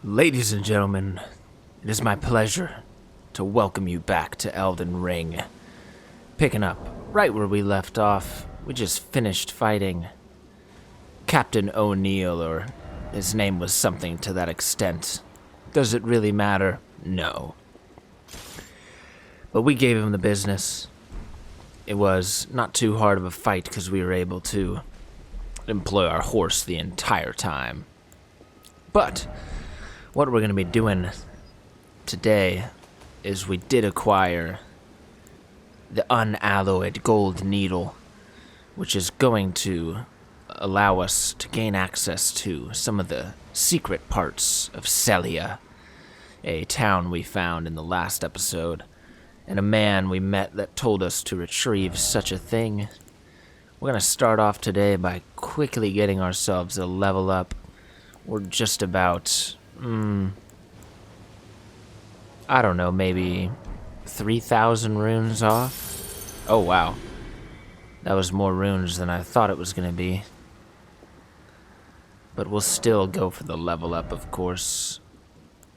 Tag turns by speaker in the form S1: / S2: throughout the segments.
S1: Ladies and gentlemen, it is my pleasure to welcome you back to Elden Ring. Picking up right where we left off, we just finished fighting Captain O'Neill, or his name was something to that extent. Does it really matter? No. But we gave him the business. It was not too hard of a fight because we were able to employ our horse the entire time. But what we're going to be doing today is we did acquire the unalloyed gold needle, which is going to allow us to gain access to some of the secret parts of Sellia, a town we found in the last episode, and a man we met that told us to retrieve such a thing. We're going to start off today by quickly getting ourselves a level up. We're just about, I don't know, maybe 3,000 runes off? Oh, wow. That was more runes than I thought it was going to be. But we'll still go for the level up, of course.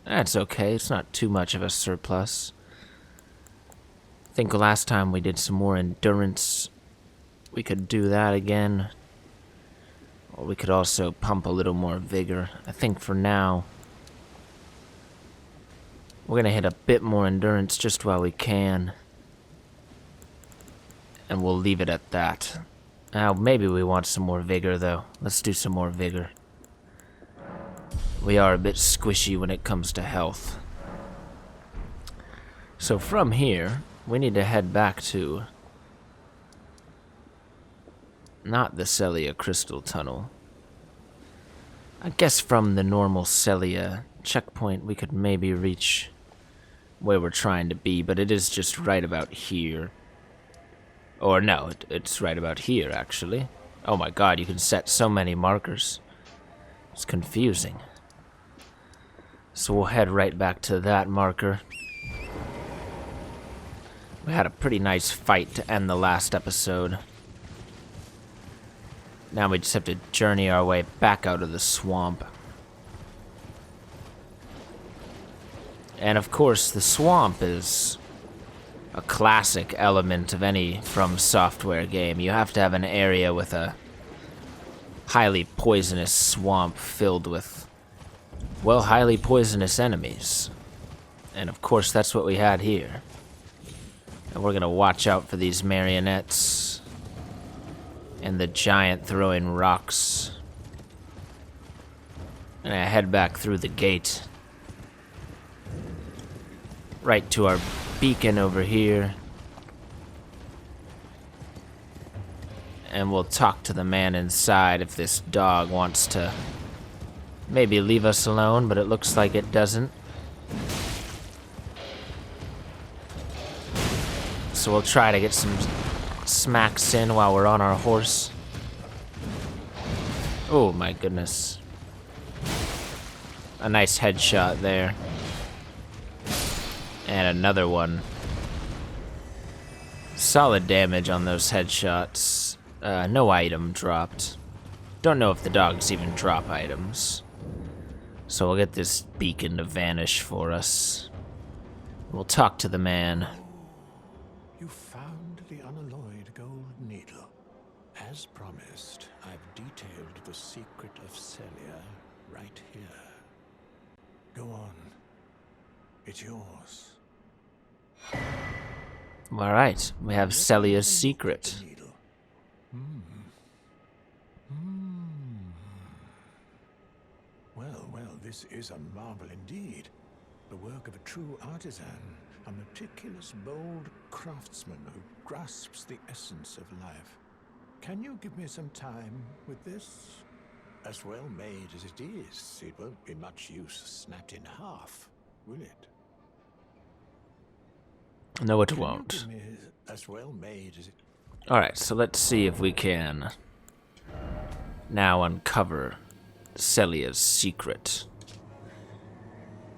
S1: That's okay, it's not too much of a surplus. I think last time we did some more endurance. We could do that again. Or we could also pump a little more vigor. I think for now, we're going to hit a bit more endurance just while we can. And we'll leave it at that. Now, maybe we want some more vigor, though. Let's do some more vigor. We are a bit squishy when it comes to health. So from here, we need to head back to not the Sellia Crystal Tunnel. I guess from the normal Sellia checkpoint we could maybe reach where we're trying to be, but it is just right about here. Or no, it's right about here, actually. Oh my god, you can set so many markers. It's confusing. So we'll head right back to that marker. We had a pretty nice fight to end the last episode. Now we just have to journey our way back out of the swamp. And of course, the swamp is a classic element of any FromSoftware game. You have to have an area with a highly poisonous swamp filled with, well, highly poisonous enemies. And of course, that's what we had here. And we're gonna watch out for these marionettes and the giant throwing rocks. And I head back through the gate. Right to our beacon over here. And we'll talk to the man inside if this dog wants to maybe leave us alone, but it looks like it doesn't. So we'll try to get some smacks in while we're on our horse. Oh my goodness. A nice headshot there. And another one. Solid damage on those headshots. No item dropped. Don't know if the dogs even drop items. So we'll get this beacon to vanish for us. We'll talk to the man.
S2: You found the unalloyed gold needle. As promised, I've detailed the secret of Sellia right here. Go on. It's yours.
S1: Alright, we have Sellia's secret.
S2: Well, this is a marvel indeed. The work of a true artisan, a meticulous, bold craftsman who grasps the essence of life. Can you give me some time with this? As well made as it is, it won't be much use snapped in half, will it?
S1: No, it
S2: Can you
S1: won't.
S2: give me as well made as it...
S1: Alright, so let's see if we can now uncover Sellia's secret.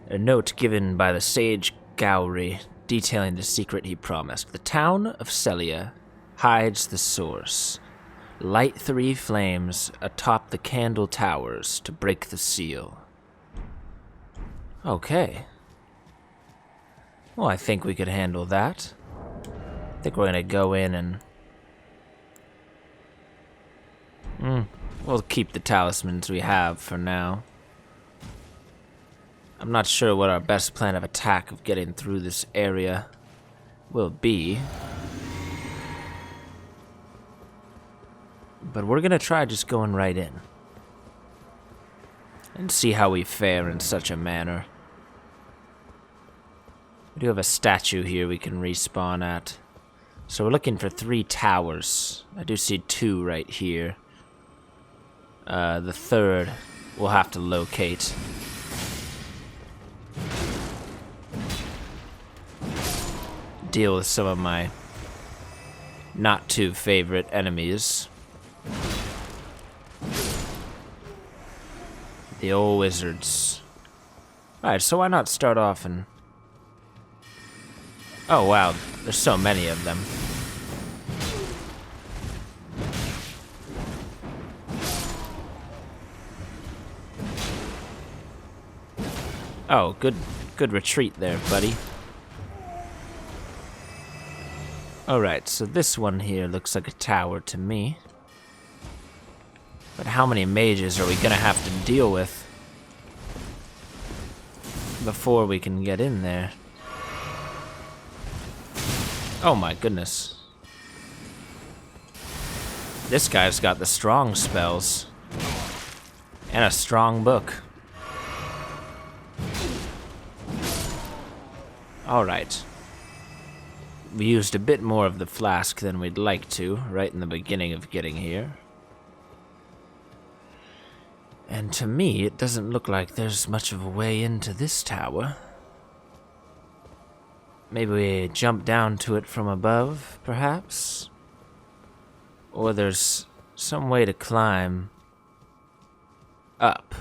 S1: A note given by the sage Gowry detailing the secret he promised. The town of Sellia hides the source. Light 3 flames atop the candle towers to break the seal. Okay. Well, I think we could handle that. I think we're gonna go in and... we'll keep the talismans we have for now. I'm not sure what our best plan of attack of getting through this area will be. But we're gonna try just going right in. And see how we fare in such a manner. We do have a statue here we can respawn at. So we're looking for 3 towers. I do see 2 right here. The third we'll have to locate. Deal with some of my not too favorite enemies. The old wizards. Alright, so why not start off and... Oh wow, there's so many of them. Oh, good retreat there, buddy. Alright, so this one here looks like a tower to me. But how many mages are we gonna have to deal with before we can get in there? Oh my goodness. This guy's got the strong spells. And a strong book. Alright. We used a bit more of the flask than we'd like to, right in the beginning of getting here. And to me, it doesn't look like there's much of a way into this tower. Maybe we jump down to it from above, perhaps? Or there's some way to climb up.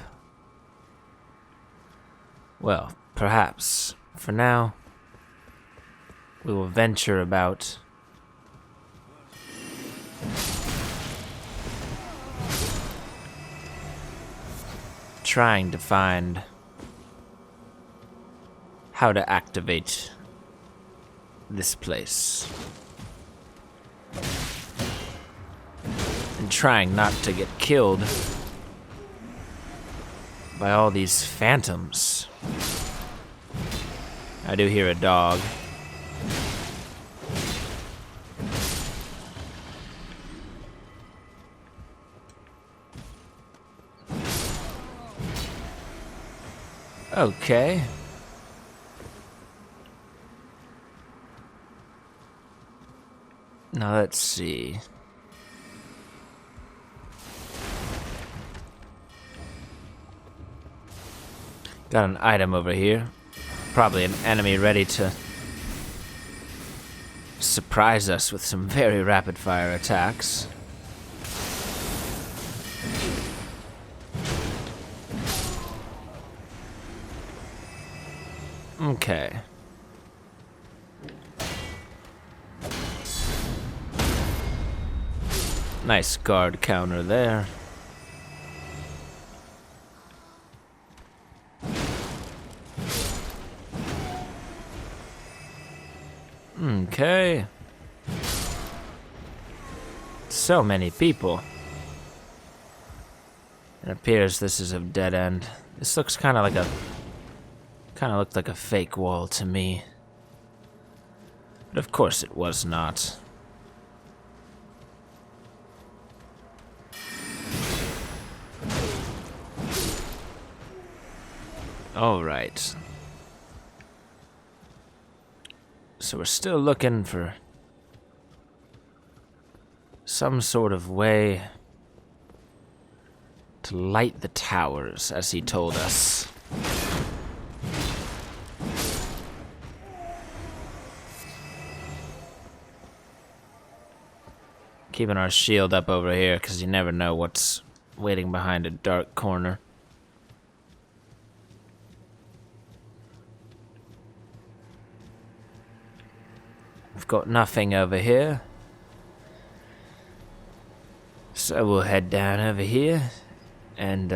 S1: Well, perhaps. For now, we will venture about. Trying to find how to activate this place. And trying not to get killed by all these phantoms. I do hear a dog. Okay. Now let's see. Got an item over here. Probably an enemy ready to surprise us with some very rapid fire attacks. Okay. Nice guard counter there. Okay. So many people. It appears this is a dead end. This looks kind of looked like a fake wall to me. But of course it was not. All right. So we're still looking for some sort of way to light the towers, as he told us. Keeping our shield up over here, because you never know what's waiting behind a dark corner. We've got nothing over here. So we'll head down over here and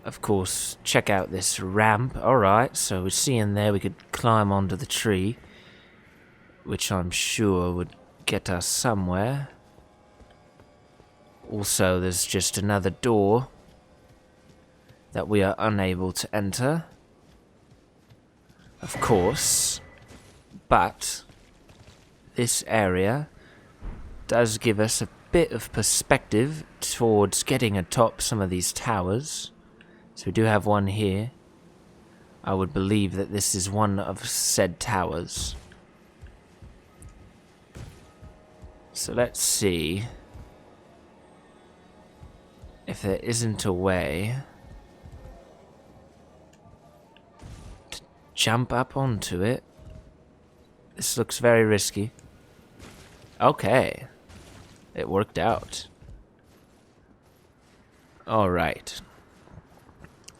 S1: of course, check out this ramp. Alright, so we see in there we could climb onto the tree, which I'm sure would get us somewhere. Also, there's just another door that we are unable to enter, of course, but this area does give us a bit of perspective towards getting atop some of these towers. So we do have one here. I would believe that this is one of said towers. So let's see if there isn't a way to jump up onto it. This looks very risky. Okay. It worked out. Alright.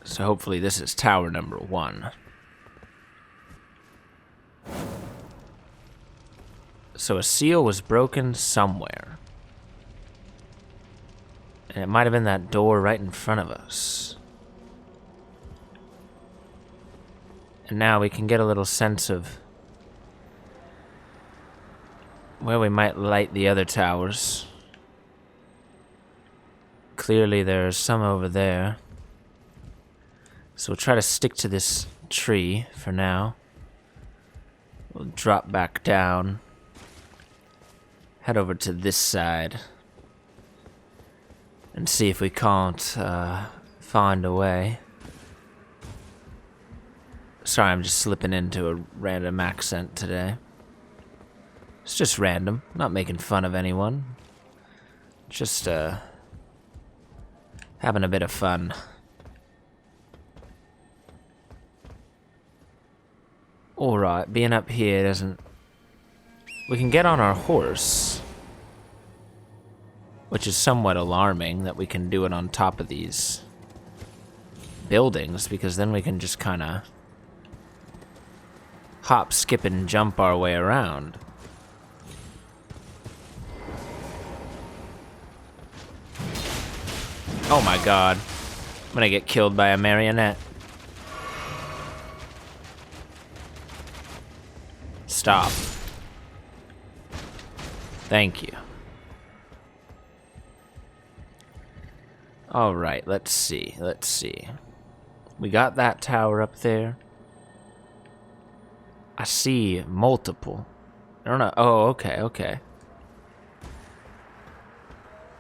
S1: So hopefully this is tower number 1. So a seal was broken somewhere. And it might have been that door right in front of us. And now we can get a little sense of where we might light the other towers. Clearly there's some over there. So we'll try to stick to this tree for now. We'll drop back down. Head over to this side. And see if we can't find a way. Sorry, I'm just slipping into a random accent today. It's just random, not making fun of anyone. Just having a bit of fun. Alright, being up here doesn't... We can get on our horse, which is somewhat alarming that we can do it on top of these buildings, because then we can just kind of hop, skip, and jump our way around. Oh my god. I'm gonna get killed by a marionette. Stop. Thank you. Alright, let's see. We got that tower up there. I see multiple. I don't know. Oh, okay.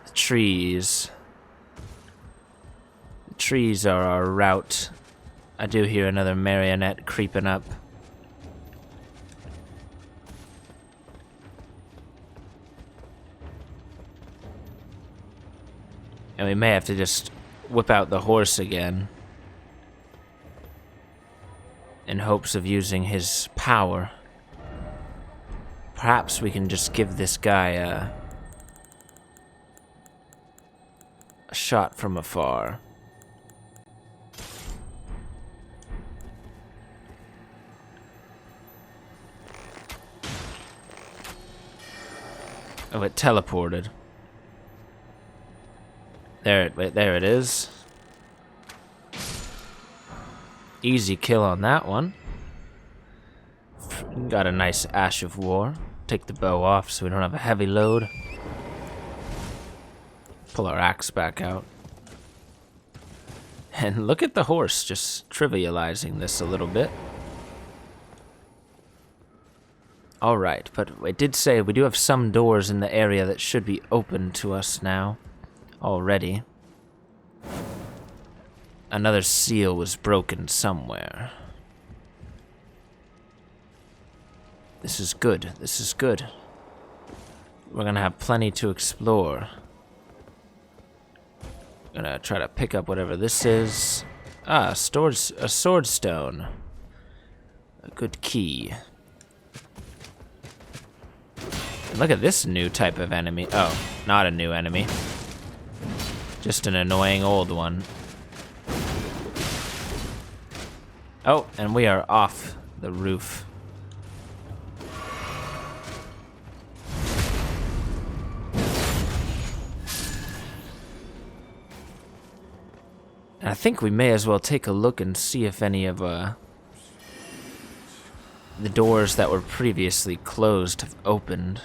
S1: The trees. The trees are our route. I do hear another marionette creeping up. And we may have to just whip out the horse again in hopes of using his power. Perhaps we can just give this guy a shot from afar. Oh, it teleported. There it is. Easy kill on that one. Got a nice Ash of War. Take the bow off so we don't have a heavy load. Pull our axe back out. And look at the horse, just trivializing this a little bit. Alright, but it did say we do have some doors in the area that should be open to us now. Already. Another seal was broken somewhere. This is good. We're gonna have plenty to explore. Gonna try to pick up whatever this is. Ah, a sword stone. A good key. And look at this new type of enemy. Oh, not a new enemy. Just an annoying old one. Oh, and we are off the roof. And I think we may as well take a look and see if any of the doors that were previously closed have opened.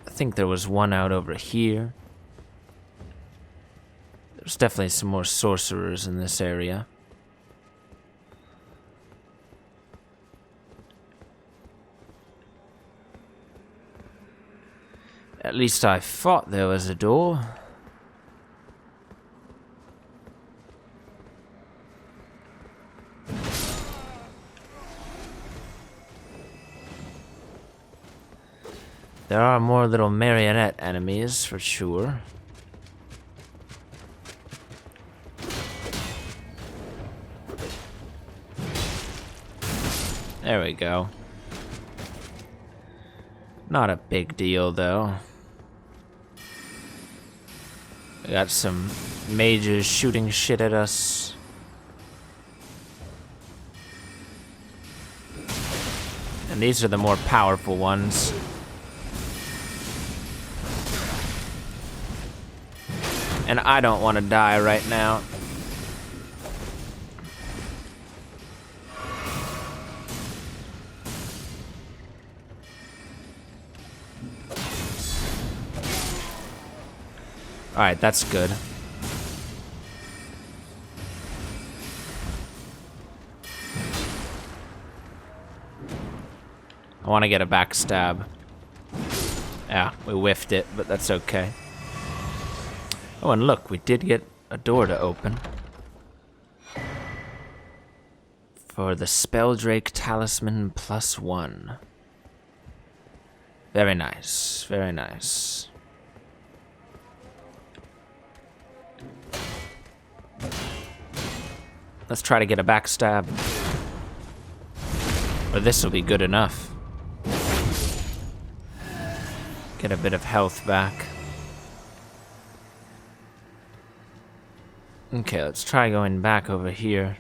S1: I think there was one out over here. There's definitely some more sorcerers in this area. At least I thought there was a door. There are more little marionette enemies, for sure. There we go. Not a big deal, though. We got some mages shooting shit at us. And these are the more powerful ones. And I don't want to die right now. Alright, that's good. I want to get a backstab. Yeah, we whiffed it, but that's okay. Oh, and look, we did get a door to open. For the Spelldrake Talisman +1. Very nice, very nice. Let's try to get a backstab. Or this will be good enough. Get a bit of health back. Okay, let's try going back over here.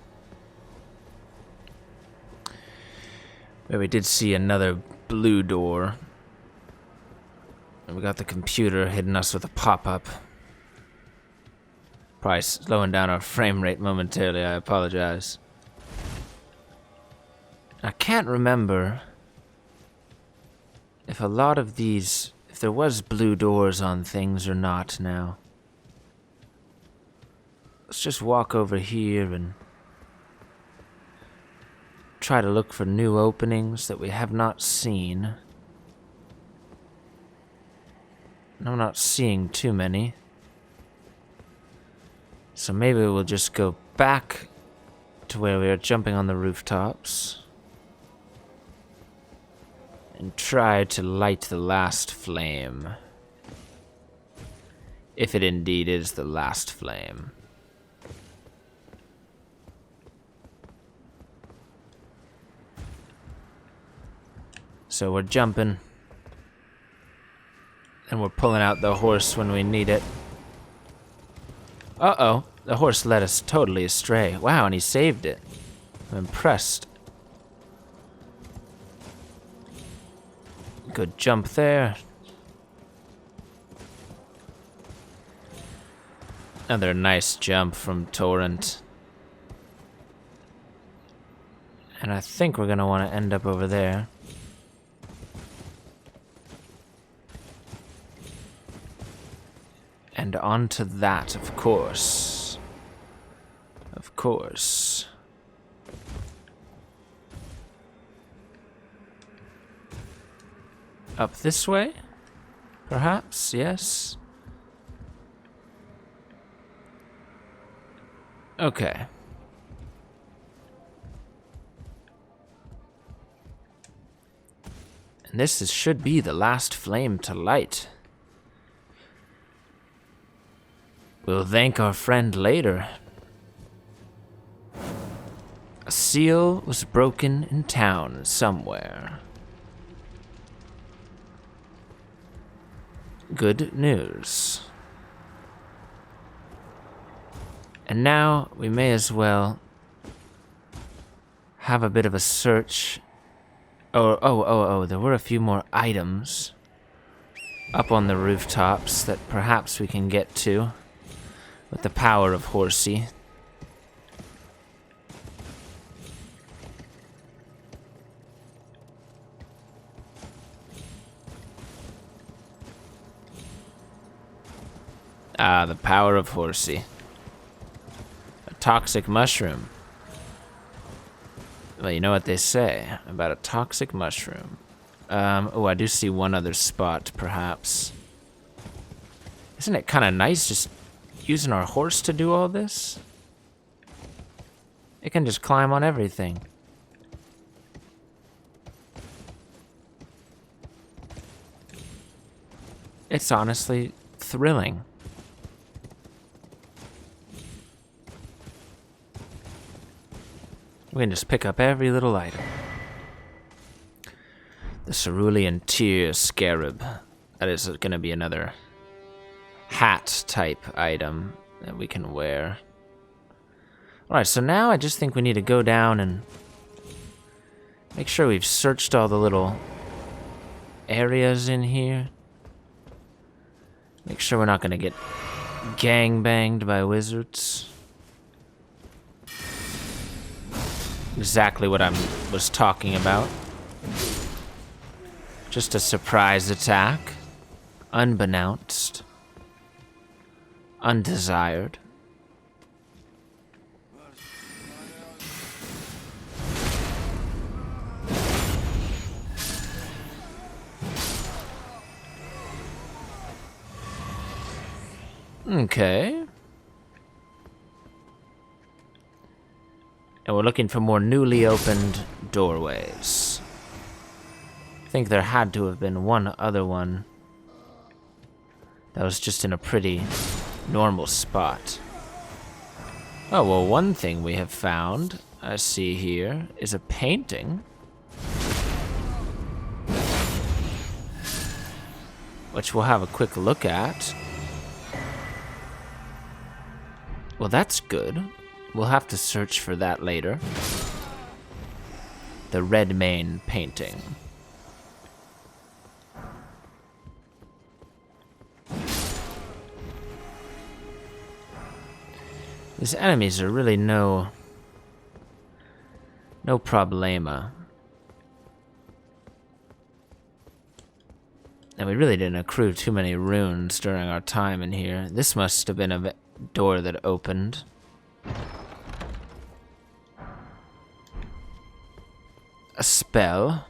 S1: Where we did see another blue door. And we got the computer hitting us with a pop-up. Probably slowing down our frame rate momentarily, I apologize. I can't remember if a lot of these, if there was blue doors on things or not now. Let's just walk over here and try to look for new openings that we have not seen. And I'm not seeing too many. So maybe we'll just go back to where we are jumping on the rooftops and try to light the last flame. If it indeed is the last flame. So we're jumping. And we're pulling out the horse when we need it. Uh-oh. The horse led us totally astray. Wow, and he saved it. I'm impressed. Good jump there. Another nice jump from Torrent. And I think we're gonna want to end up over there. And onto that, of course. Of course. Up this way? Perhaps, yes? Okay. And should be the last flame to light. We'll thank our friend later. A seal was broken in town somewhere. Good news. And now we may as well have a bit of a search. Oh, there were a few more items up on the rooftops that perhaps we can get to with the power of Horsey. Ah, the power of Horsey. A toxic mushroom. Well, you know what they say about a toxic mushroom. Oh, I do see one other spot, perhaps. Isn't it kind of nice just using our horse to do all this? It can just climb on everything. It's honestly thrilling. We can just pick up every little item. The cerulean tear scarab. That is going to be another hat type item that we can wear. Alright, so now I just think we need to go down and make sure we've searched all the little areas in here. Make sure we're not going to get gangbanged by wizards. Exactly what I was talking about. Just a surprise attack. Unbeknownst. Undesired. Okay. And we're looking for more newly opened doorways. I think there had to have been one other one that was just in a pretty normal spot. Oh, well, one thing we have found, I see here, is a painting. Which we'll have a quick look at. Well, that's good. We'll have to search for that later. The Redmane painting. These enemies are really no problema. And we really didn't accrue too many runes during our time in here. This must have been a door that opened. A spell.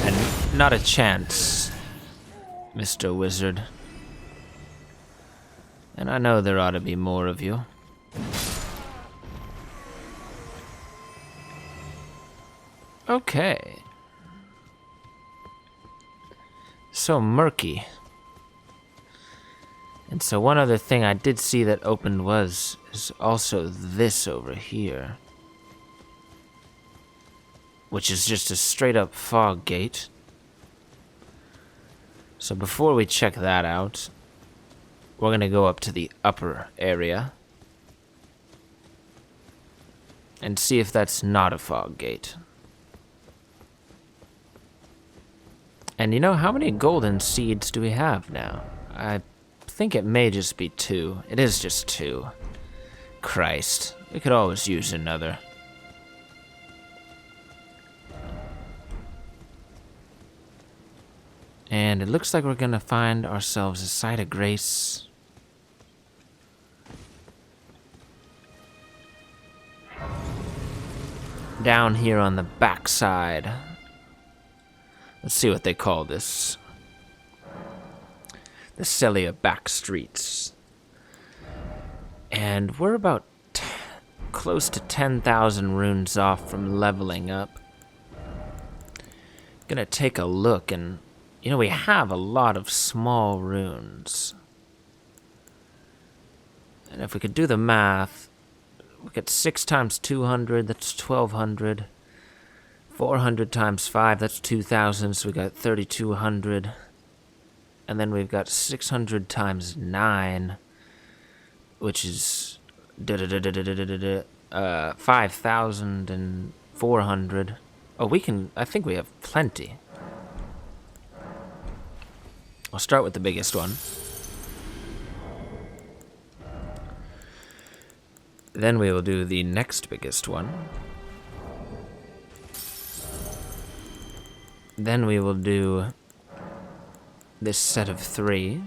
S1: And not a chance, Mr. Wizard. And I know there ought to be more of you. Okay. So murky. And so one other thing I did see that opened is also this over here. Which is just a straight up fog gate. So before we check that out, we're going to go up to the upper area and see if that's not a fog gate. And you know, how many golden seeds do we have now? I think it may just be 2. It is just 2. Christ, we could always use another. And it looks like we're going to find ourselves a site of grace. Down here on the backside. Let's see what they call this. The Sellia back streets. And we're about close to 10,000 runes off from leveling up. Gonna take a look, and you know, we have a lot of small runes. And if we could do the math, we get 6 times 200, that's 1,200. 400 times 5, that's 2,000, so we got 3,200. And then we've got 600 times 9, which is 5,400. Oh, we can... I think we have plenty. I'll start with the biggest one. Then we will do the next biggest one. Then we will do this set of 3.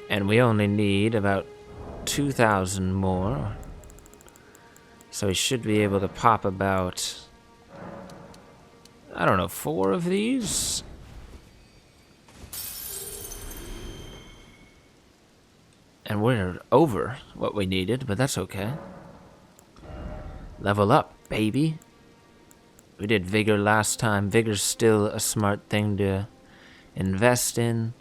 S1: And we only need about 2,000 more. So we should be able to pop about, I don't know, 4 of these? And we're over what we needed, but that's okay. Level up, baby. We did Vigor last time. Vigor's still a smart thing to invest in.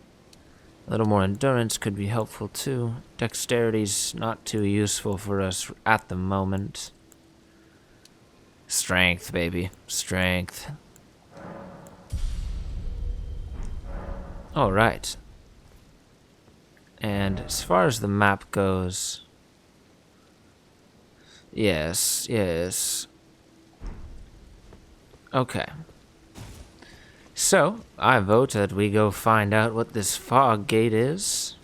S1: A little more endurance could be helpful too. Dexterity's not too useful for us at the moment. Strength, baby. Strength. Alright. And as far as the map goes... Yes, yes. Okay. So, I vote that we go find out what this fog gate is.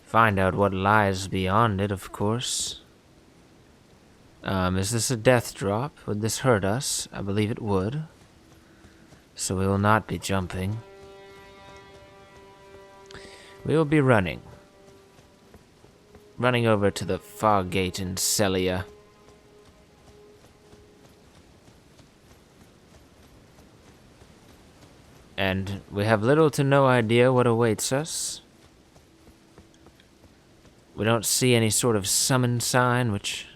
S1: Find out what lies beyond it, of course. Is this a death drop? Would this hurt us? I believe it would. So we will not be jumping. We will be running. Running over to the fog gate in Sellia. And we have little to no idea what awaits us. We don't see any sort of summon sign, which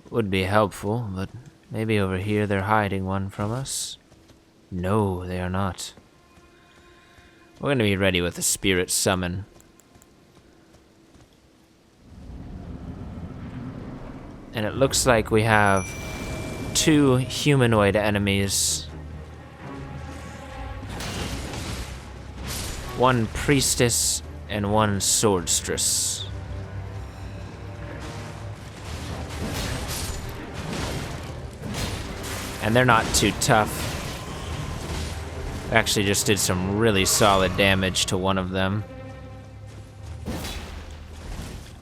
S1: would be helpful, but maybe over here they're hiding one from us. No, they are not. We're going to be ready with a spirit summon. And it looks like we have 2 humanoid enemies. 1 priestess and 1 swordstress. And they're not too tough. I actually just did some really solid damage to one of them.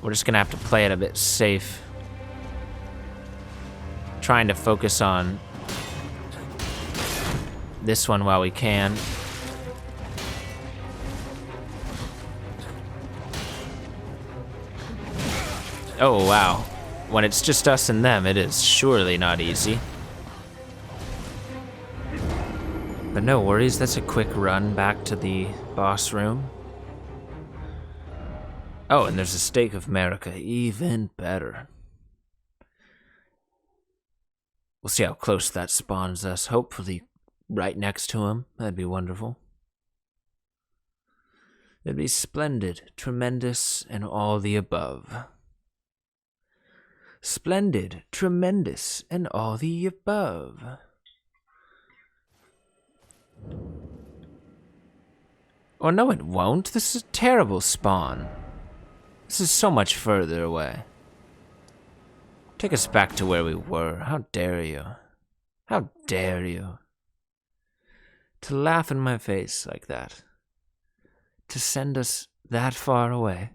S1: We're just gonna have to play it a bit safe. Trying to focus on this one while we can. Oh, wow. When it's just us and them, it is surely not easy. But no worries, that's a quick run back to the boss room. Oh, and there's a Stake of America, even better. We'll see how close that spawns us, hopefully right next to him. That'd be wonderful. It'd be splendid, tremendous, and all the above. Splendid, tremendous, and all the above. Oh, no, it won't. This is a terrible spawn. This is so much further away. Take us back to where we were. How dare you? How dare you? To laugh in my face like that. To send us that far away.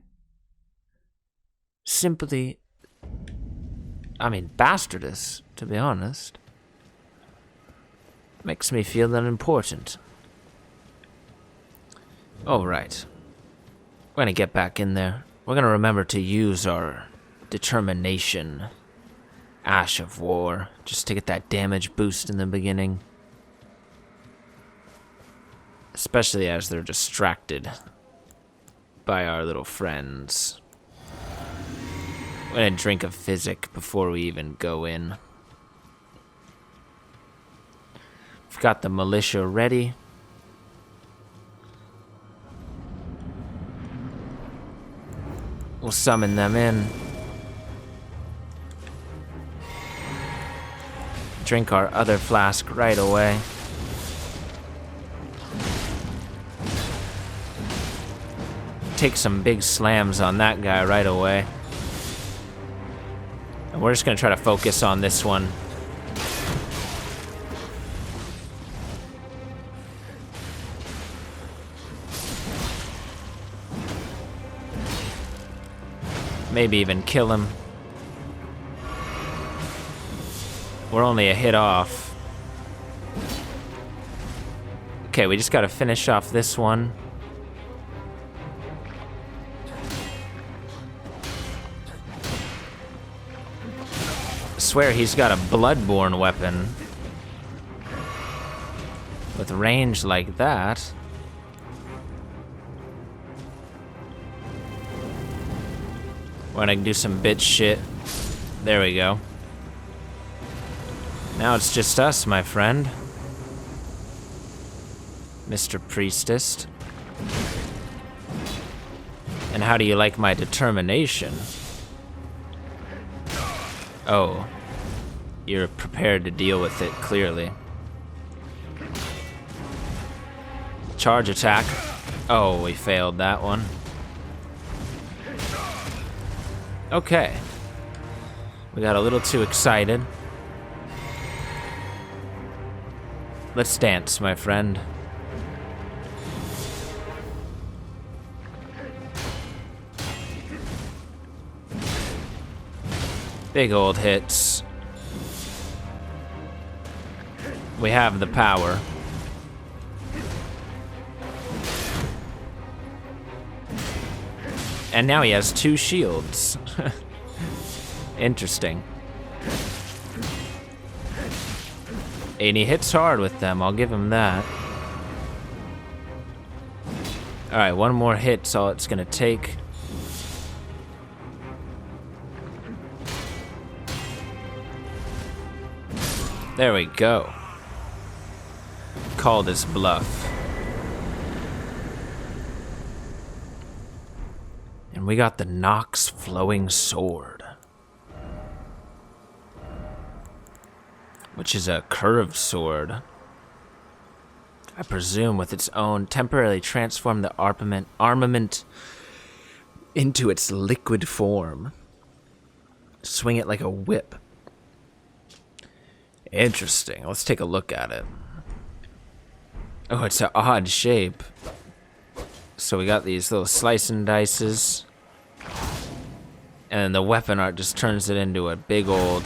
S1: Simply... I mean, bastardous, to be honest. Makes me feel unimportant. Alright. We're gonna get back in there. We're gonna remember to use our determination. Ash of War. Just to get that damage boost in the beginning. Especially as they're distracted by our little friends. I'm gonna drink a physic before we even go in. We've got the militia ready. We'll summon them in. Drink our other flask right away. Take some big slams on that guy right away. We're just gonna try to focus on this one. Maybe even kill him. We're only a hit off. Okay, we just gotta finish off this one. I swear he's got a bloodborne weapon. With range like that. We're gonna do some bitch shit. There we go. Now it's just us, my friend. Mr. Priestess. And how do you like my determination? Oh. You're prepared to deal with it, clearly. Charge attack. Oh, we failed that one. Okay. We got a little too excited. Let's dance, my friend. Big old hits. We have the power. And now he has 2 shields. Interesting. And he hits hard with them, I'll give him that. Alright, one more hit's all it's gonna take. There we go. Called his bluff. And we got the Nox Flowing Sword. Which is a curved sword. I presume with its own temporarily transform the armament into its liquid form. Swing it like a whip. Interesting. Let's take a look at it. Oh, it's an odd shape. So we got these little slice and dices. And the weapon art just turns it into a big old...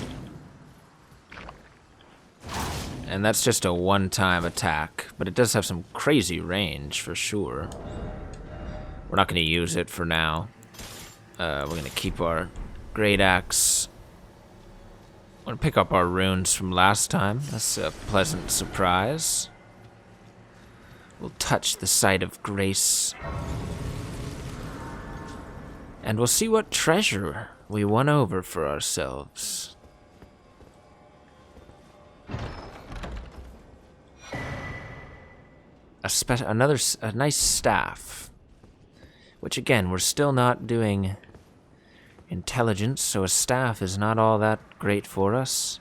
S1: And that's just a one-time attack. But it does have some crazy range, for sure. We're not going to use it for now. We're going to keep our great axe. We're going to pick up our runes from last time. That's a pleasant surprise. We'll touch the site of grace. And we'll see what treasure we won over for ourselves. A nice staff. Which again, we're still not doing intelligence, so a staff is not all that great for us.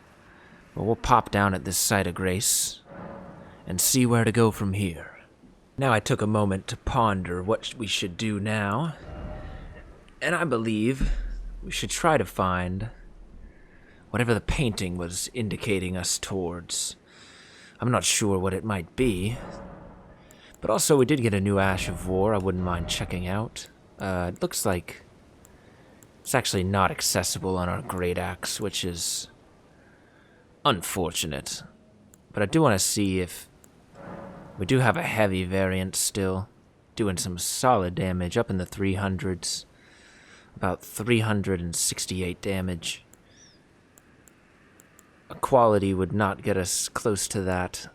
S1: But we'll pop down at this site of grace and see where to go from here. Now I took a moment to ponder what we should do now, and I believe we should try to find whatever the painting was indicating us towards. I'm not sure what it might be, but also we did get a new Ash of War I wouldn't mind checking out. It looks like it's actually not accessible on our Great Axe, which is unfortunate. But I do want to see if we do have a heavy variant still, doing some solid damage, up in the 300s. About 368 damage. A quality would not get us close to that.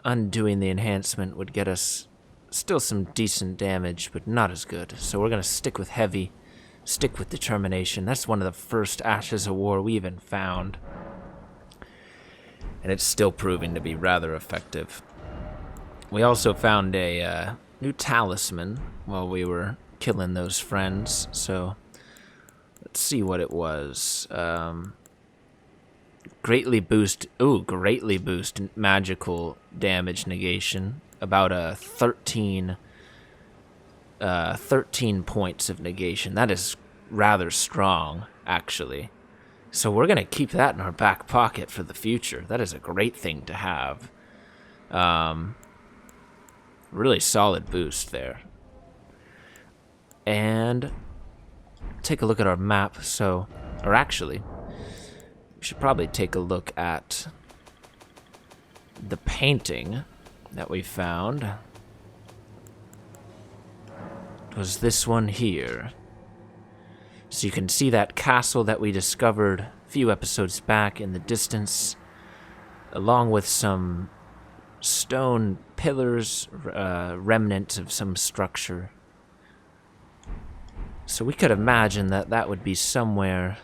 S1: Undoing the enhancement would get us still some decent damage, but not as good. So we're going to stick with heavy, stick with determination. That's one of the first Ashes of War we even found. And it's still proving to be rather effective. We also found a new talisman while we were killing those friends, so let's see what it was. Greatly boost magical damage negation. About a 13 points of negation. That is rather strong, actually. So we're going to keep that in our back pocket for the future. That is a great thing to have. Really solid boost there. And take a look at our map. Or actually, we should probably take a look at the painting that we found. It was this one here. So you can see that castle that we discovered a few episodes back in the distance, along with some stone pillars, remnant of some structure. So we could imagine that that would be somewhere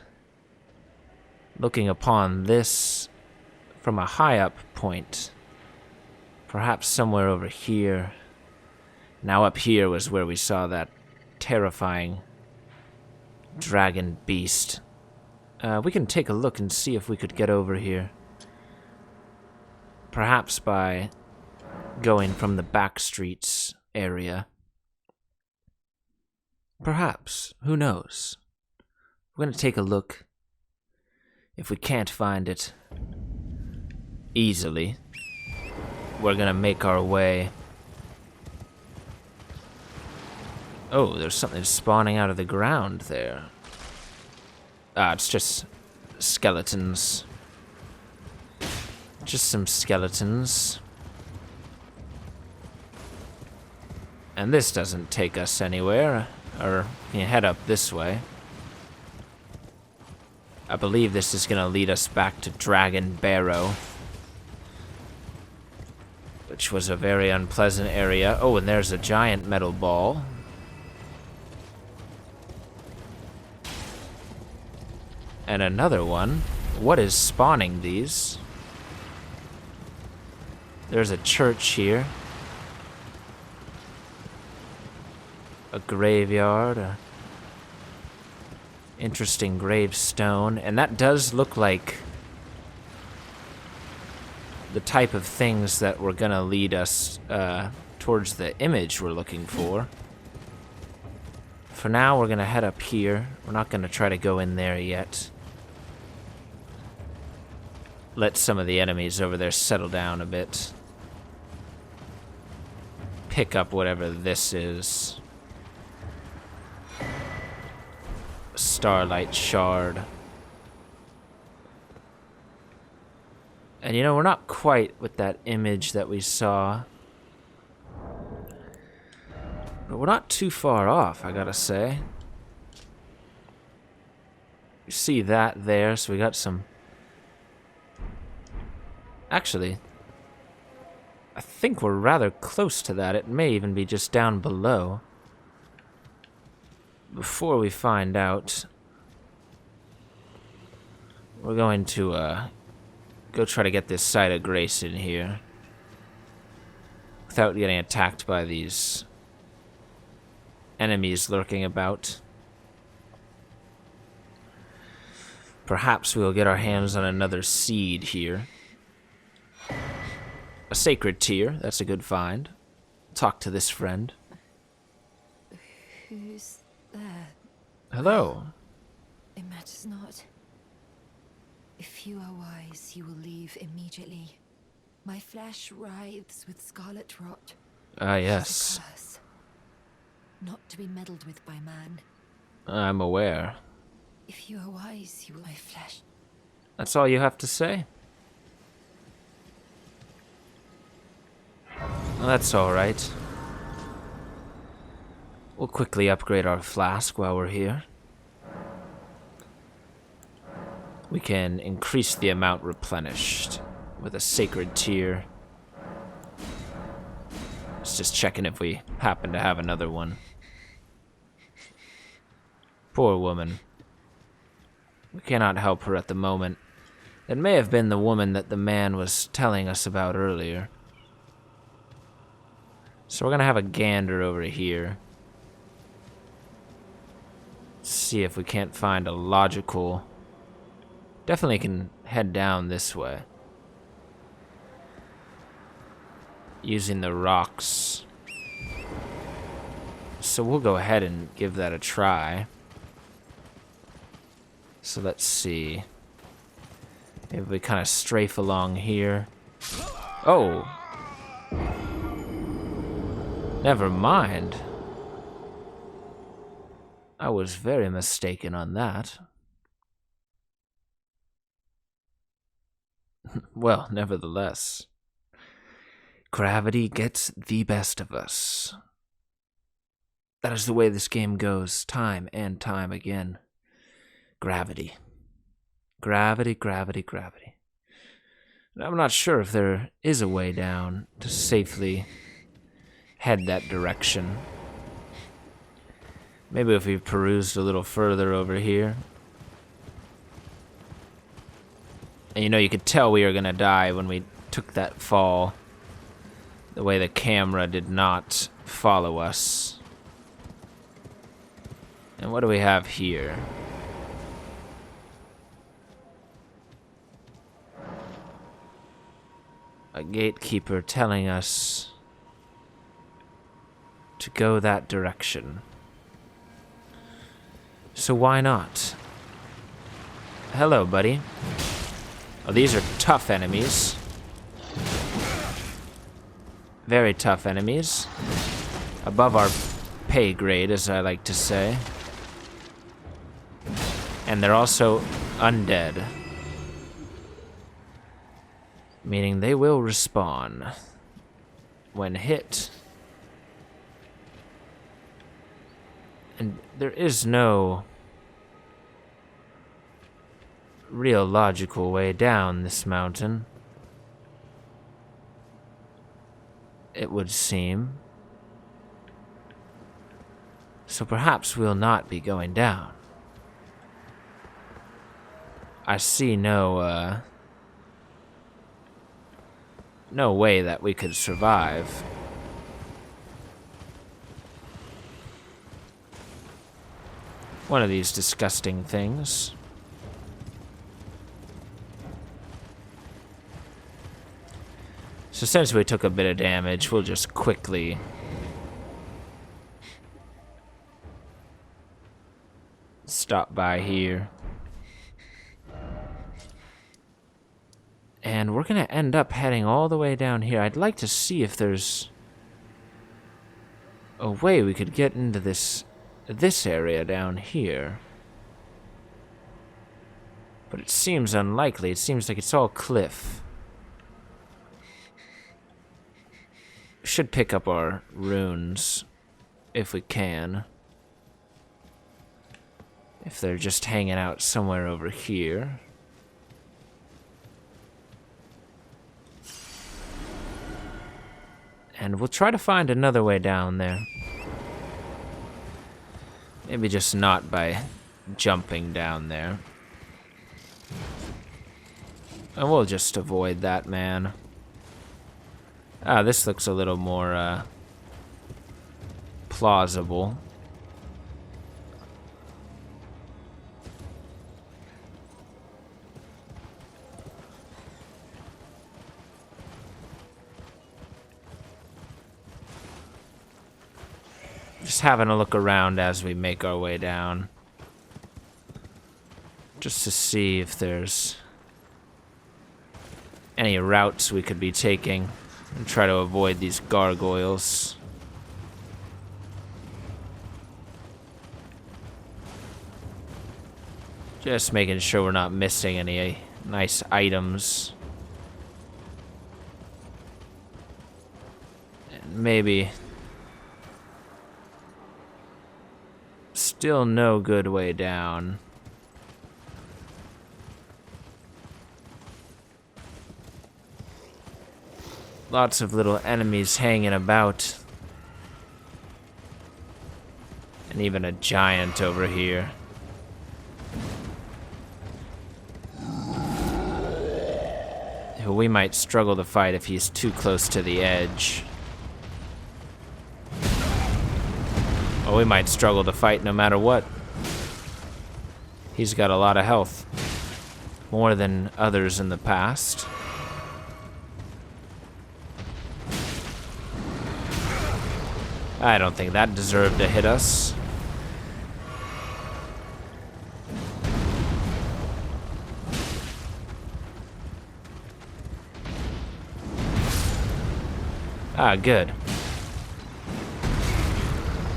S1: looking upon this from a high up point. Perhaps somewhere over here. Now up here was where we saw that terrifying dragon beast. We can take a look and see if we could get over here. Perhaps by going from the back streets area. Perhaps. Who knows? We're going to take a look. If we can't find it easily, we're going to make our way. Oh, there's something spawning out of the ground there. It's just skeletons. Just some skeletons. And this doesn't take us anywhere. Or you can head up this way. I believe this is going to lead us back to Dragon Barrow, which was a very unpleasant area. Oh, and there's a giant metal ball. And another one. What is spawning these? There's a church here. A graveyard. A interesting gravestone. And that does look like the type of things that were gonna lead us towards the image we're looking for. For now, we're gonna head up here. We're not gonna try to go in there yet. Let some of the enemies over there settle down a bit. Pick up whatever this is. Starlight shard. And you know, we're not quite with that image that we saw. But we're not too far off, I gotta say. You see that there, so we got some... Actually, I think we're rather close to that. It may even be just down below. Before we find out, we're going to go try to get this site of grace in here without getting attacked by these enemies lurking about. Perhaps we'll get our hands on another seed here. A sacred tear, that's a good find. Talk to this friend.
S3: Who's there?
S1: Hello.
S3: It matters not. If you are wise, you will leave immediately. My flesh writhes with scarlet rot.
S1: Yes.
S3: It is a curse, not to be meddled with by man.
S1: I'm aware.
S3: If you are wise, you will my flesh.
S1: That's all you have to say? Well, that's alright. We'll quickly upgrade our flask while we're here. We can increase the amount replenished with a sacred tear. Just checking if we happen to have another one. Poor woman. We cannot help her at the moment. It may have been the woman that the man was telling us about earlier. So we're gonna have a gander over here. See if we can't find a logical... Definitely can head down this way. Using the rocks. So we'll go ahead and give that a try. So let's see. Maybe we kind of strafe along here. Oh! Never mind. I was very mistaken on that. Well, nevertheless, gravity gets the best of us. That is the way this game goes, time and time again. Gravity. Gravity, gravity, gravity. And I'm not sure if there is a way down to safely head that direction. Maybe if we perused a little further over here. And you know, you could tell we were gonna die when we took that fall. The way the camera did not follow us. And what do we have here? A gatekeeper telling us to go that direction. So why not? Hello, buddy. Oh, these are tough enemies. Very tough enemies. Above our pay grade, as I like to say. And they're also undead. Meaning they will respawn when hit. And there is no real logical way down this mountain, it would seem. So perhaps we'll not be going down. I see no way that we could survive. One of these disgusting things. So since we took a bit of damage, we'll just quickly stop by here. And we're gonna end up heading all the way down here. I'd like to see if there's a way we could get into this area down here. But it seems unlikely. It seems like it's all cliff. We should pick up our runes if we can. If they're just hanging out somewhere over here. And we'll try to find another way down there. Maybe just not by jumping down there. And we'll just avoid that man. Ah, this looks a little more plausible. Just having a look around as we make our way down. Just to see if there's any routes we could be taking and try to avoid these gargoyles. Just making sure we're not missing any nice items. And maybe still no good way down. Lots of little enemies hanging about. And even a giant over here. Who we might struggle to fight if he's too close to the edge. Or we might struggle to fight no matter what. He's got a lot of health. More than others in the past. I don't think that deserved to hit us. Ah, good.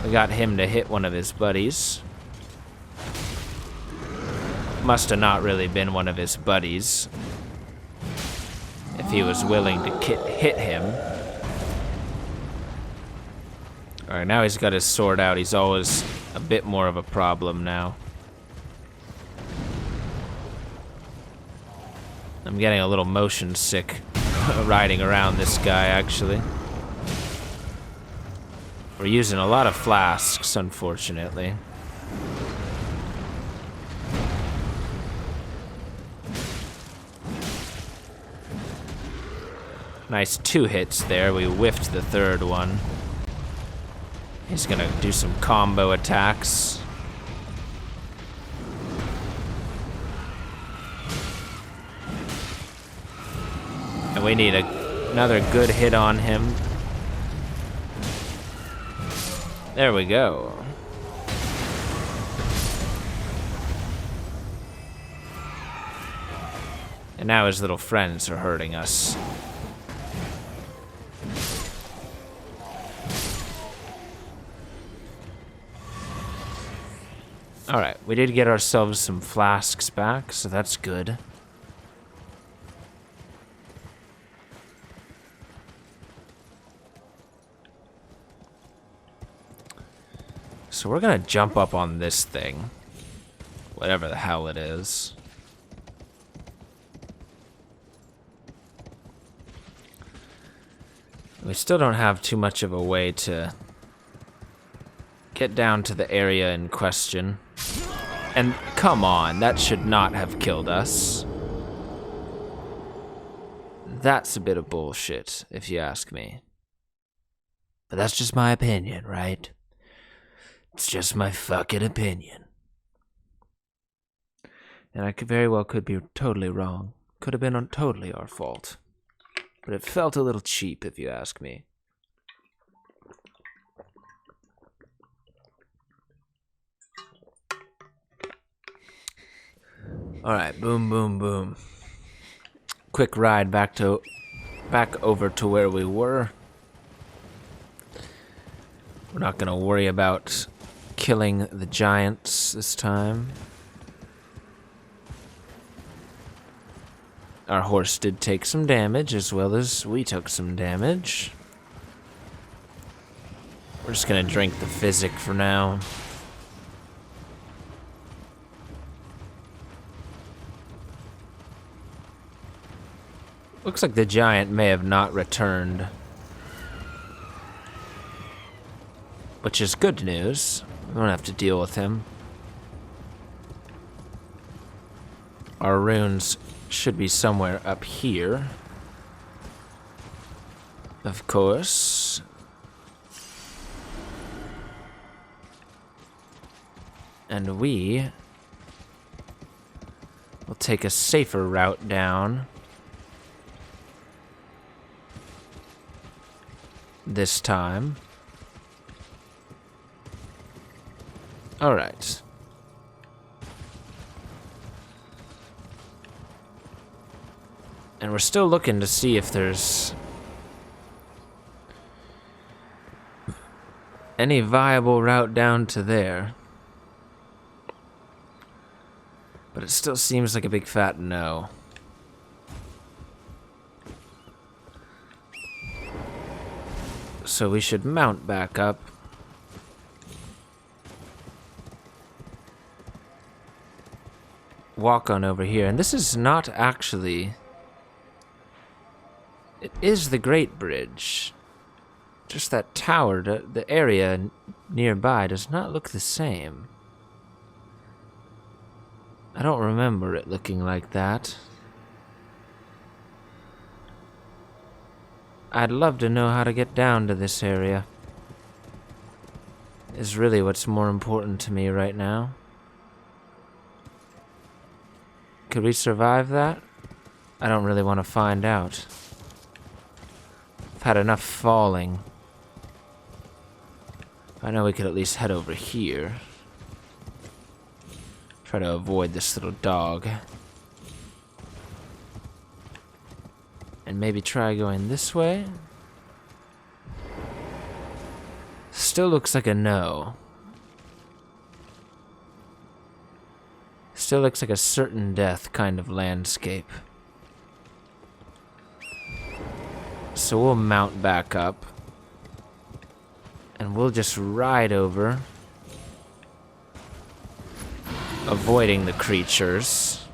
S1: We got him to hit one of his buddies. Must have not really been one of his buddies, if he was willing to hit him. Alright, now he's got his sword out. He's always a bit more of a problem now. I'm getting a little motion sick riding around this guy, actually. We're using a lot of flasks, unfortunately. Nice 2 hits there. We whiffed the third one. He's gonna do some combo attacks. And we need another good hit on him. There we go. And now his little friends are hurting us. Alright, we did get ourselves some flasks back, so that's good. So we're gonna jump up on this thing. Whatever the hell it is. We still don't have too much of a way to get down to the area in question. And come on, that should not have killed us. That's a bit of bullshit, if you ask me. But that's just my opinion, right? It's just my fucking opinion. And I very well could be totally wrong. Could have been totally our fault. But it felt a little cheap, if you ask me. Alright, boom, boom, boom. Quick ride back over to where we were. We're not gonna worry about killing the giants this time. Our horse did take some damage, as well as we took some damage. We're just gonna drink the physic for now. Looks like the giant may have not returned. Which is good news. We don't have to deal with him. Our runes should be somewhere up here. Of course. And we will take a safer route down. This time. All right. And we're still looking to see if there's any viable route down to there. But it still seems like a big fat no. So we should mount back up. Walk on over here. And this is not actually... It is the Great Bridge. Just that tower, the area nearby does not look the same. I don't remember it looking like that. I'd love to know how to get down to this area. Is really what's more important to me right now. Could we survive that? I don't really want to find out. I've had enough falling. I know we could at least head over here. Try to avoid this little dog. And maybe try going this way. Still looks like a no. Still looks like a certain death kind of landscape. So we'll mount back up. And we'll just ride over. Avoiding the creatures.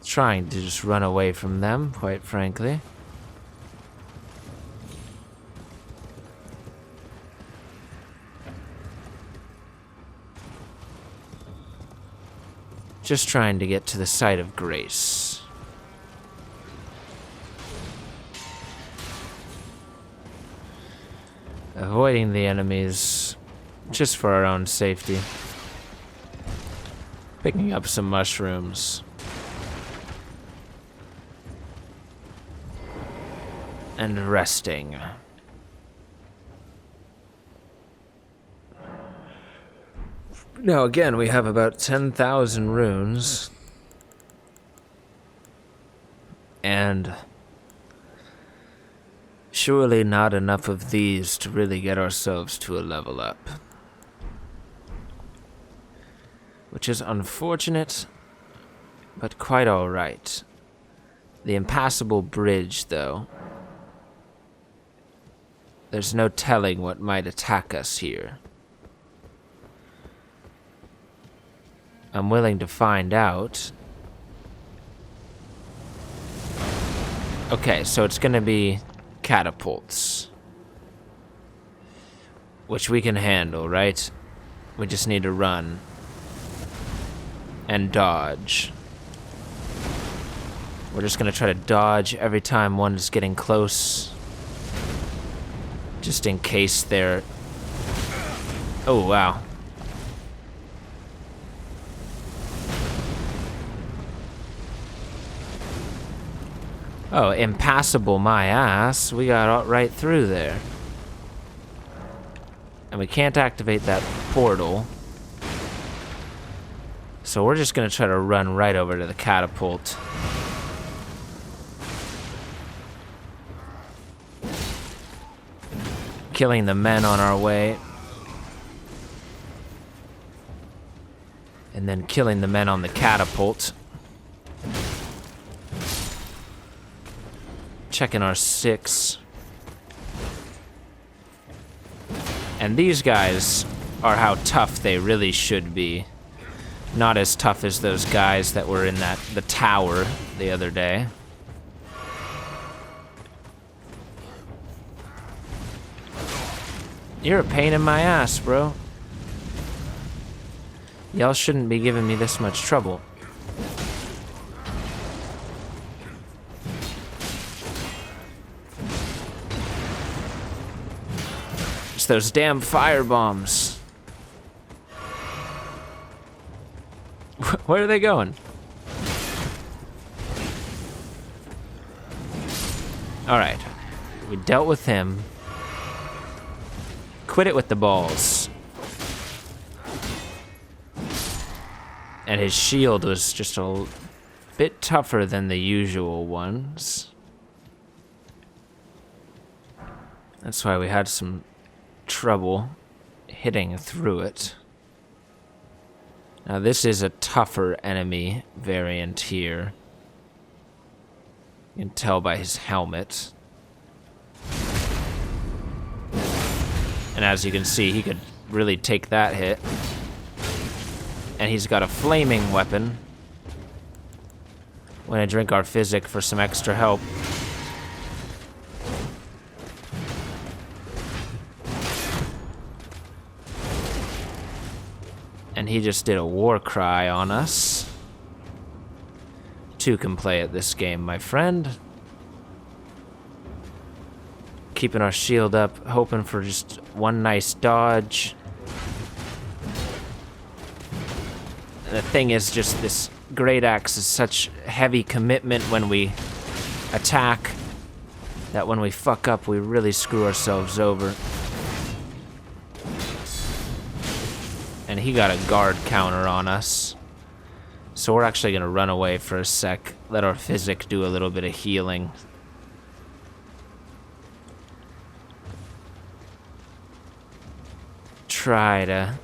S1: Trying to just run away from them, quite frankly. Just trying to get to the site of grace. Avoiding the enemies just for our own safety. Picking up some mushrooms. And resting. Now again, we have about 10,000 runes. And surely not enough of these to really get ourselves to a level up. Which is unfortunate, but quite alright. The impassable bridge, though. There's no telling what might attack us here. I'm willing to find out. Okay, so it's gonna be catapults. Which we can handle, right? We just need to run. And dodge. We're just gonna try to dodge every time one's getting close. Just in case they're... Oh, wow. Oh, impassable my ass. We got right through there. And we can't activate that portal. So we're just gonna try to run right over to the catapult. Killing the men on our way. And then killing the men on the catapult. Checking our 6. And these guys are how tough they really should be. Not as tough as those guys that were in the tower the other day. You're a pain in my ass, bro. Y'all shouldn't be giving me this much trouble. It's those damn fire bombs. Where are they going? Alright. We dealt with him. Quit it with the balls. And his shield was just a bit tougher than the usual ones. That's why we had some trouble hitting through it. Now this is a tougher enemy variant here. You can tell by his helmet. And as you can see, he could really take that hit. And he's got a flaming weapon. We're gonna drink our physic for some extra help. And he just did a war cry on us. Two can play at this game, my friend. Keeping our shield up, hoping for just one nice dodge. And the thing is, just this great axe is such heavy commitment when we attack that when we fuck up, we really screw ourselves over. And he got a guard counter on us. So we're actually gonna run away for a sec, let our physic do a little bit of healing. try to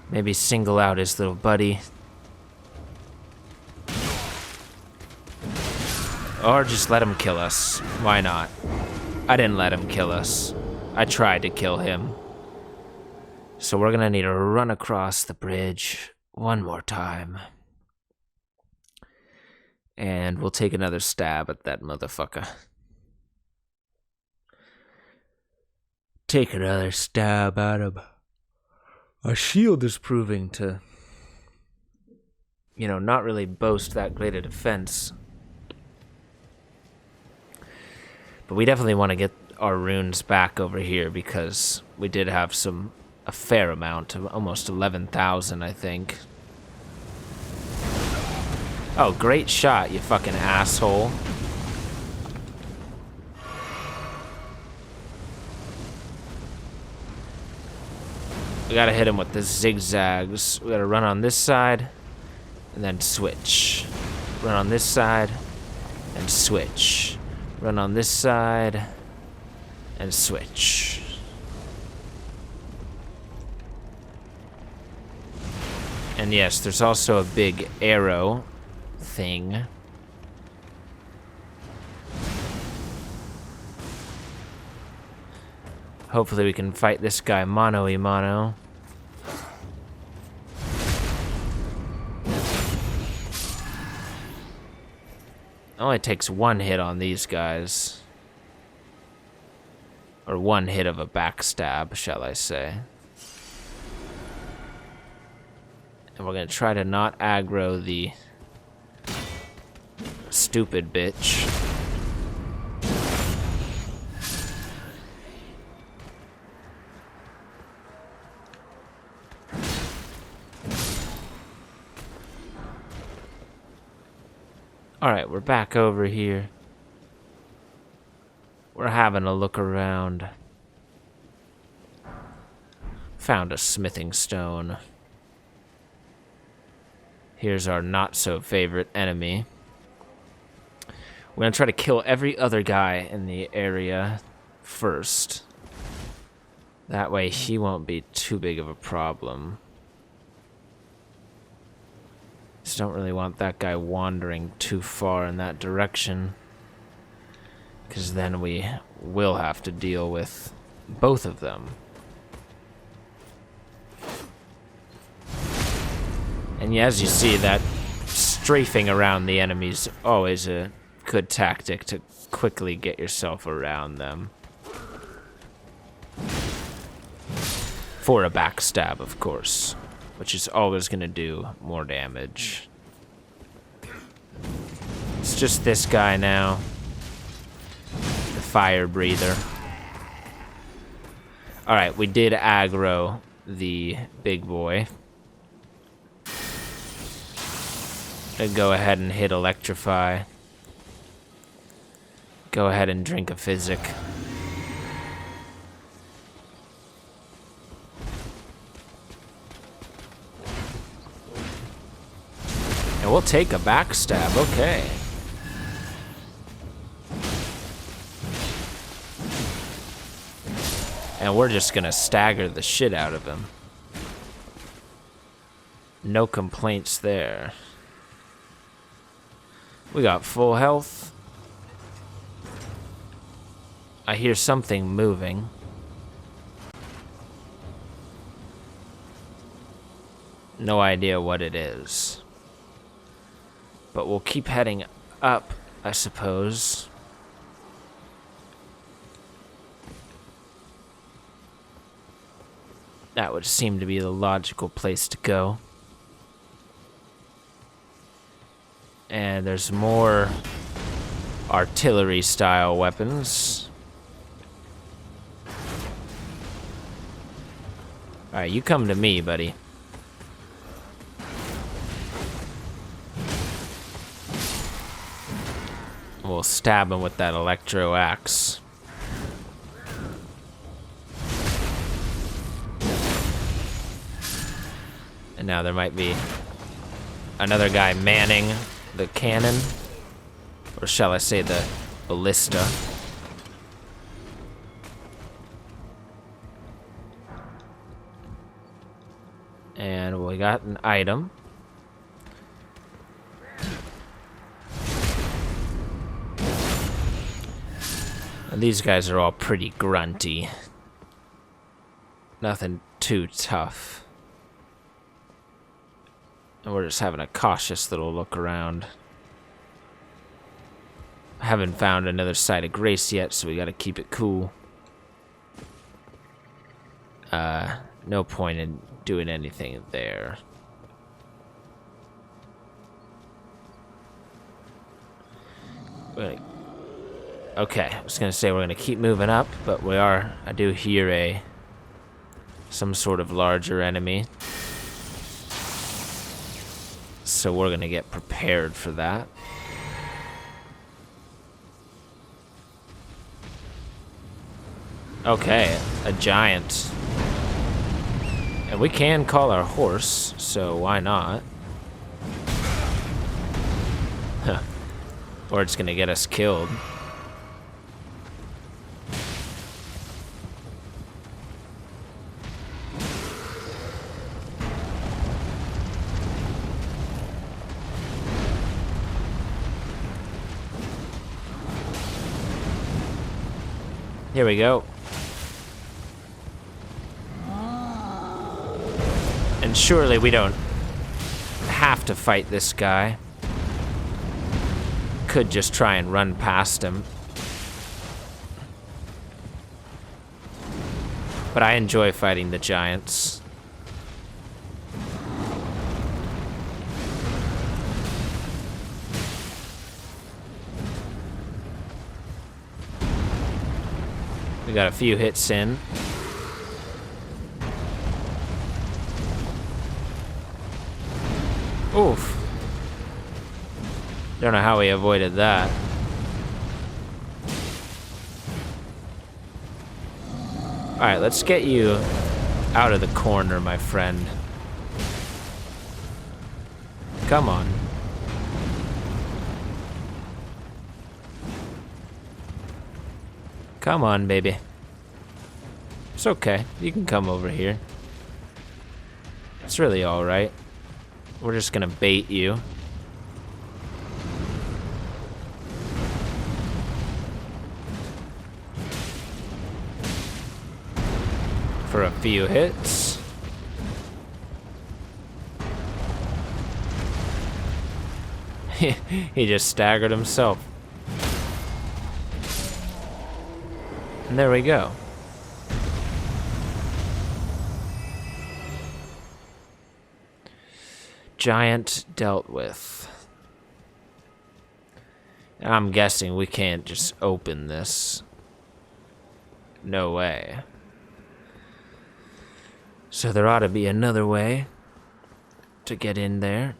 S1: maybe single out his little buddy. Or just let him kill us. Why not? I didn't let him kill us. I tried to kill him. So we're gonna need to run across the bridge one more time. And we'll take another stab at that motherfucker. Take another stab at him. Our shield is proving to, you know, not really boast that great a defense. But we definitely want to get our runes back over here because we did have a fair amount, of almost 11,000, I think. Oh, great shot, you fucking asshole. We gotta hit him with the zigzags. We gotta run on this side and then switch. Run on this side and switch. Run on this side and switch. And yes, there's also a big arrow thing. Hopefully we can fight this guy mano-y-mano. Only takes one hit on these guys. Or one hit of a backstab, shall I say. And we're gonna try to not aggro the stupid bitch. Alright, we're back over here. We're having a look around. Found a smithing stone. Here's our not-so-favorite enemy. We're gonna try to kill every other guy in the area first. That way he won't be too big of a problem. Just don't really want that guy wandering too far in that direction, because then we will have to deal with both of them. And yeah, as you see, that strafing around the enemy's always a good tactic to quickly get yourself around them. For a backstab, of course, which is always going to do more damage. It's just this guy now. The fire breather. Alright, we did aggro the big boy. Gonna go ahead and hit electrify. Go ahead and drink a physic. And we'll take a backstab, okay. And we're just gonna stagger the shit out of him. No complaints there. We got full health. I hear something moving. No idea what it is. But we'll keep heading up, I suppose. That would seem to be the logical place to go. And there's more artillery-style weapons. Alright, you come to me, buddy. We'll stab him with that electro axe. And now there might be another guy manning the cannon, or shall I say the ballista. well, we got an item. And these guys are all pretty grunty. Nothing too tough. And we're just having a cautious little look around. I haven't found another site of grace yet, so we gotta keep it cool. No point in doing anything there. Okay, I was gonna say we're gonna keep moving up, but I do hear some sort of larger enemy. So we're gonna get prepared for that. Okay, a giant. And we can call our horse, so why not? Huh. Or it's gonna get us killed. Here we go. And surely we don't have to fight this guy. Could just try and run past him. But I enjoy fighting the giants. We got a few hits in. Oof. Don't know how we avoided that. Alright, let's get you out of the corner, my friend. Come on. Come on, baby. It's okay. You can come over here. It's really alright. We're just gonna bait you. For a few hits. He just staggered himself. And there we go. Giant dealt with. I'm guessing we can't just open this. No way. So there ought to be another way to get in there.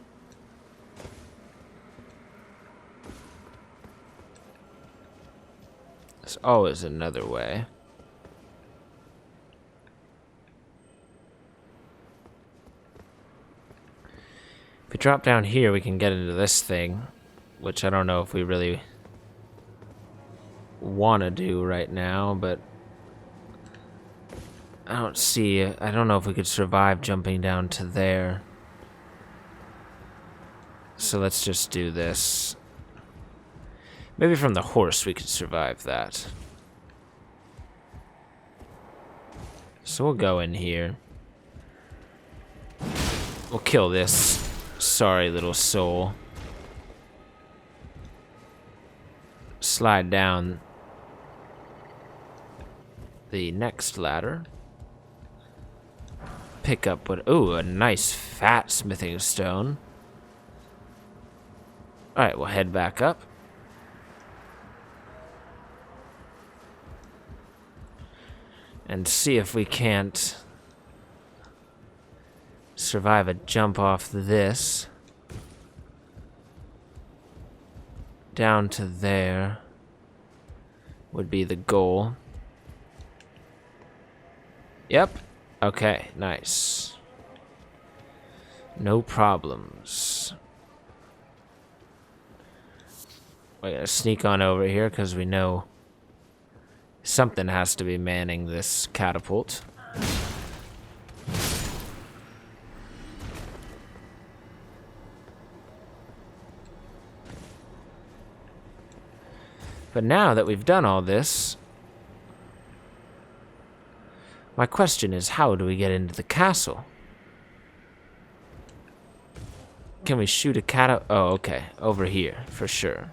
S1: There's always another way. If we drop down here, we can get into this thing, which I don't know if we really want to do right now, but I don't know if we could survive jumping down to there. So let's just do this. Maybe from the horse we could survive that. So we'll go in here. We'll kill this sorry little soul. Slide down the next ladder. Pick up what... Ooh, a nice fat smithing stone. Alright, we'll head back up. And see if we can't survive a jump off this. Down to there would be the goal. Yep. Okay, nice. No problems. We're gonna sneak on over here because we know something has to be manning this catapult. But now that we've done all this, my question is, how do we get into the castle? Can we shoot a cat? Oh, okay. Over here, for sure.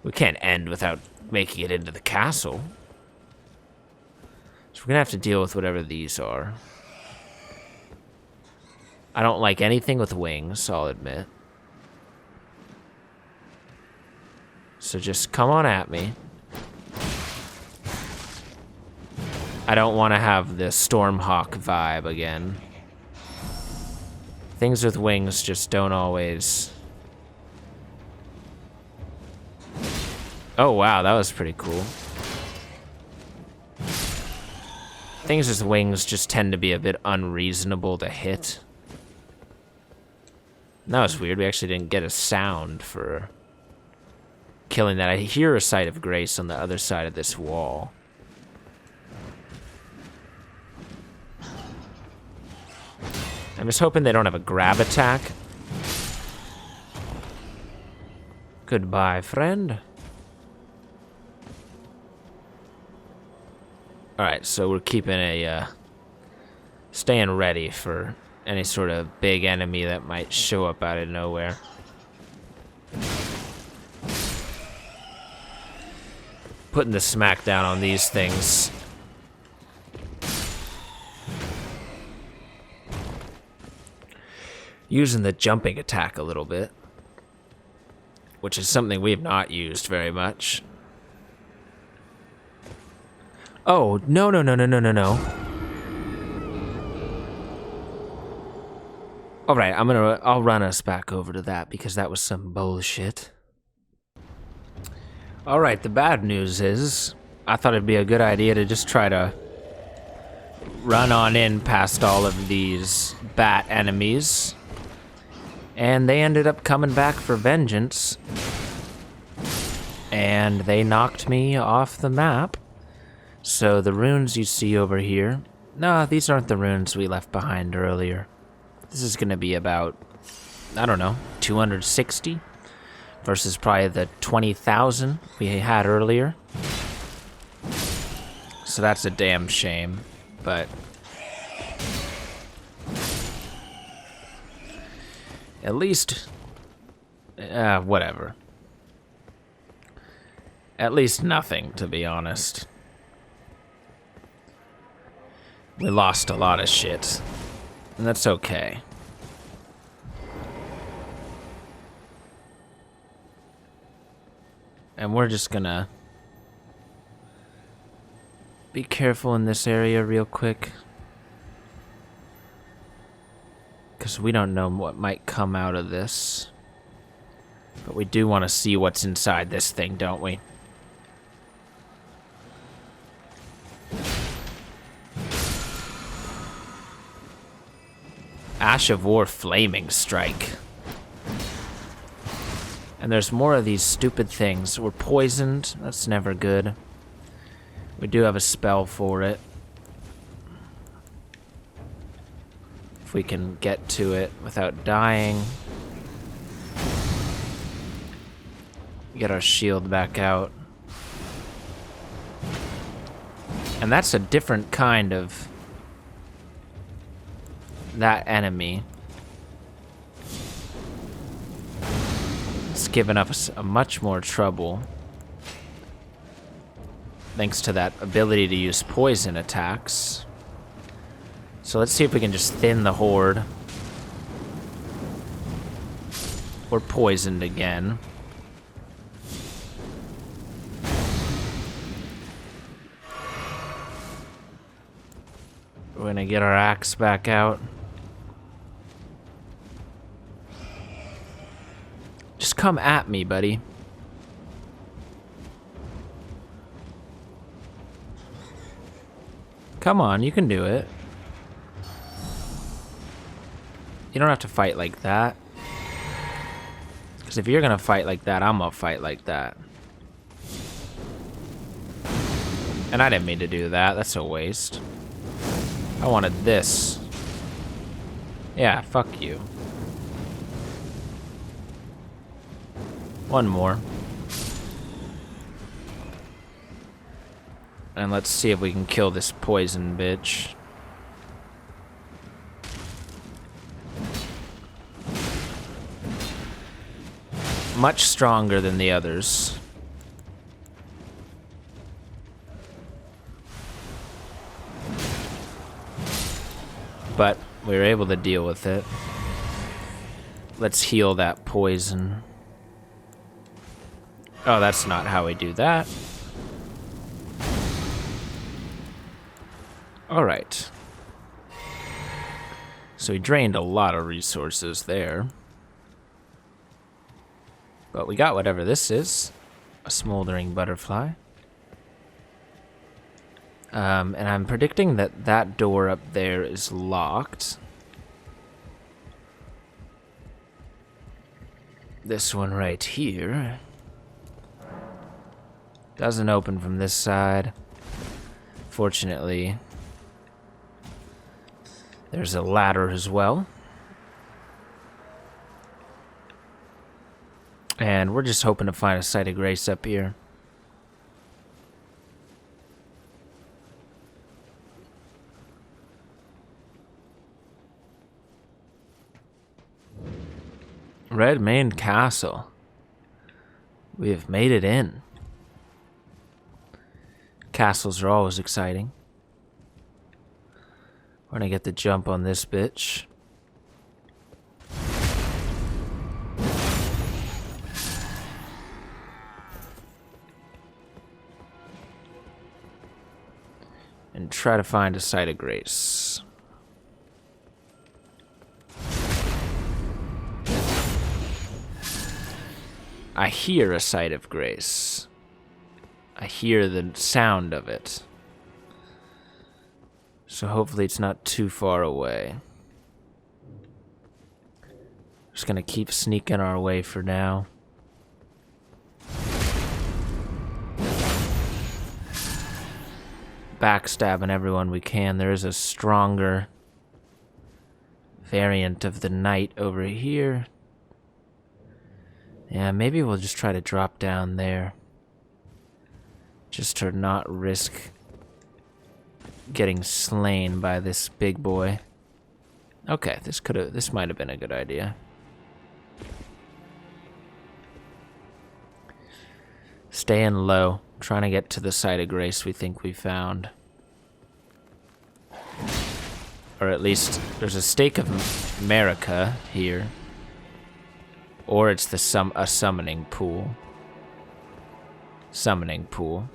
S1: We can't end without making it into the castle. So we're gonna have to deal with whatever these are. I don't like anything with wings, I'll admit. So just come on at me. I don't want to have the Stormhawk vibe again. Things with wings just don't always... Oh wow, that was pretty cool. Things with wings just tend to be a bit unreasonable to hit. That was weird, we actually didn't get a sound for killing that. I hear a Sight of Grace on the other side of this wall. I'm just hoping they don't have a grab attack. Goodbye, friend. Alright, so we're keeping a, staying ready for any sort of big enemy that might show up out of nowhere. Putting the smackdown on these things. Using the jumping attack a little bit, which is something we've not used very much. Oh, no. All right, I'll run us back over to that because that was some bullshit. All right, the bad news is I thought it'd be a good idea to just try to run on in past all of these bat enemies. And they ended up coming back for vengeance. And they knocked me off the map. So the runes you see over here... No, these aren't the runes we left behind earlier. This is going to be about, I don't know, 260? Versus probably the 20,000 we had earlier. So that's a damn shame, but... At least, whatever. At least nothing, to be honest. We lost a lot of shit, and that's okay. And we're just gonna be careful in this area real quick. Because we don't know what might come out of this. But we do want to see what's inside this thing, don't we? Ash of War Flaming Strike. And there's more of these stupid things. We're poisoned. That's never good. We do have a spell for it. We can get to it without dying. Get our shield back out. And that's a different kind of that enemy. It's given us a much more trouble. Thanks to that ability to use poison attacks. So let's see if we can just thin the horde. We're poisoned again. We're gonna get our axe back out. Just come at me, buddy. Come on, you can do it. You don't have to fight like that. Because if you're gonna fight like that, I'm gonna fight like that. And I didn't mean to do that. That's a waste. I wanted this. Yeah, fuck you. One more. And let's see if we can kill this poison bitch. Much stronger than the others. But we were able to deal with it. Let's heal that poison. Oh, that's not how we do that. Alright. So we drained a lot of resources there. But we got whatever this is. A smoldering butterfly. And I'm predicting that that door up there is locked. This one right here doesn't open from this side. Fortunately, there's a ladder as well. And we're just hoping to find a site of grace up here. Redmane Castle. We have made it in. Castles are always exciting. We're gonna get the jump on this bitch. And try to find a site of grace. I hear a site of grace. I hear the sound of it. So hopefully it's not too far away. Just gonna keep sneaking our way for now. Backstabbing everyone we can. There is a stronger variant of the knight over here. Yeah, maybe we'll just try to drop down there. Just to not risk getting slain by this big boy. Okay, this might have been a good idea. Staying low, trying to get to the site of grace we think we found. Or at least there's a stake of America here. Or it's a summoning pool. Summoning pool.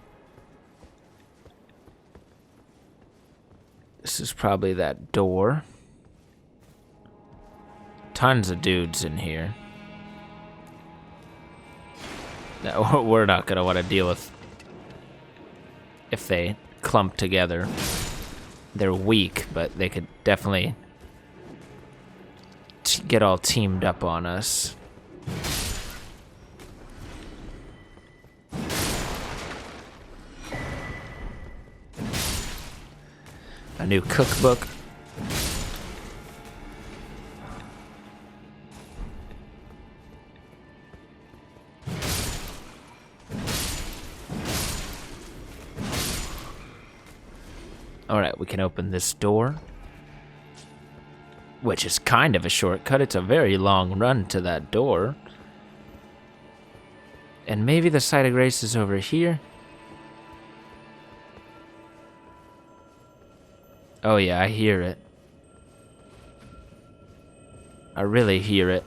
S1: This is probably that door. Tons of dudes in here. No, we're not gonna want to deal with if they clump together. They're weak, but they could definitely get all teamed up on us. A new cookbook. Alright, we can open this door. Which is kind of a shortcut. It's a very long run to that door. And maybe the site of grace is over here. Oh yeah, I hear it. I really hear it.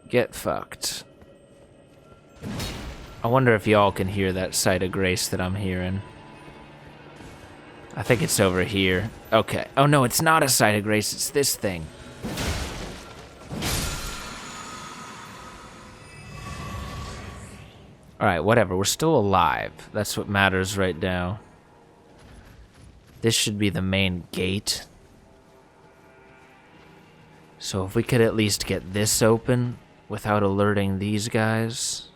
S1: Get fucked. I wonder if y'all can hear that site of grace that I'm hearing. I think it's over here. Okay. Oh no, it's not a site of grace, it's this thing. Alright, whatever. We're still alive. That's what matters right now. This should be the main gate. So if we could at least get this open without alerting these guys,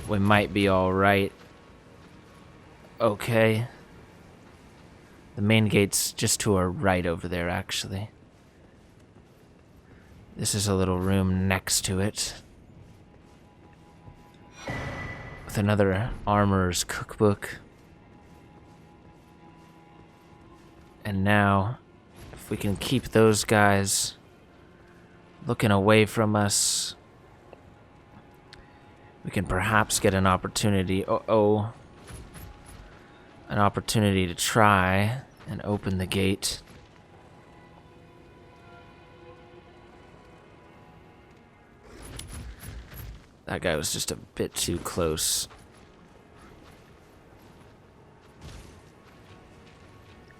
S1: we might be alright. okay. The main gate's just to our right over there, actually. This is a little room next to it. With another armorer's cookbook. And now, if we can keep those guys looking away from us, we can perhaps get an opportunity. An opportunity to try and open the gate. That guy was just a bit too close.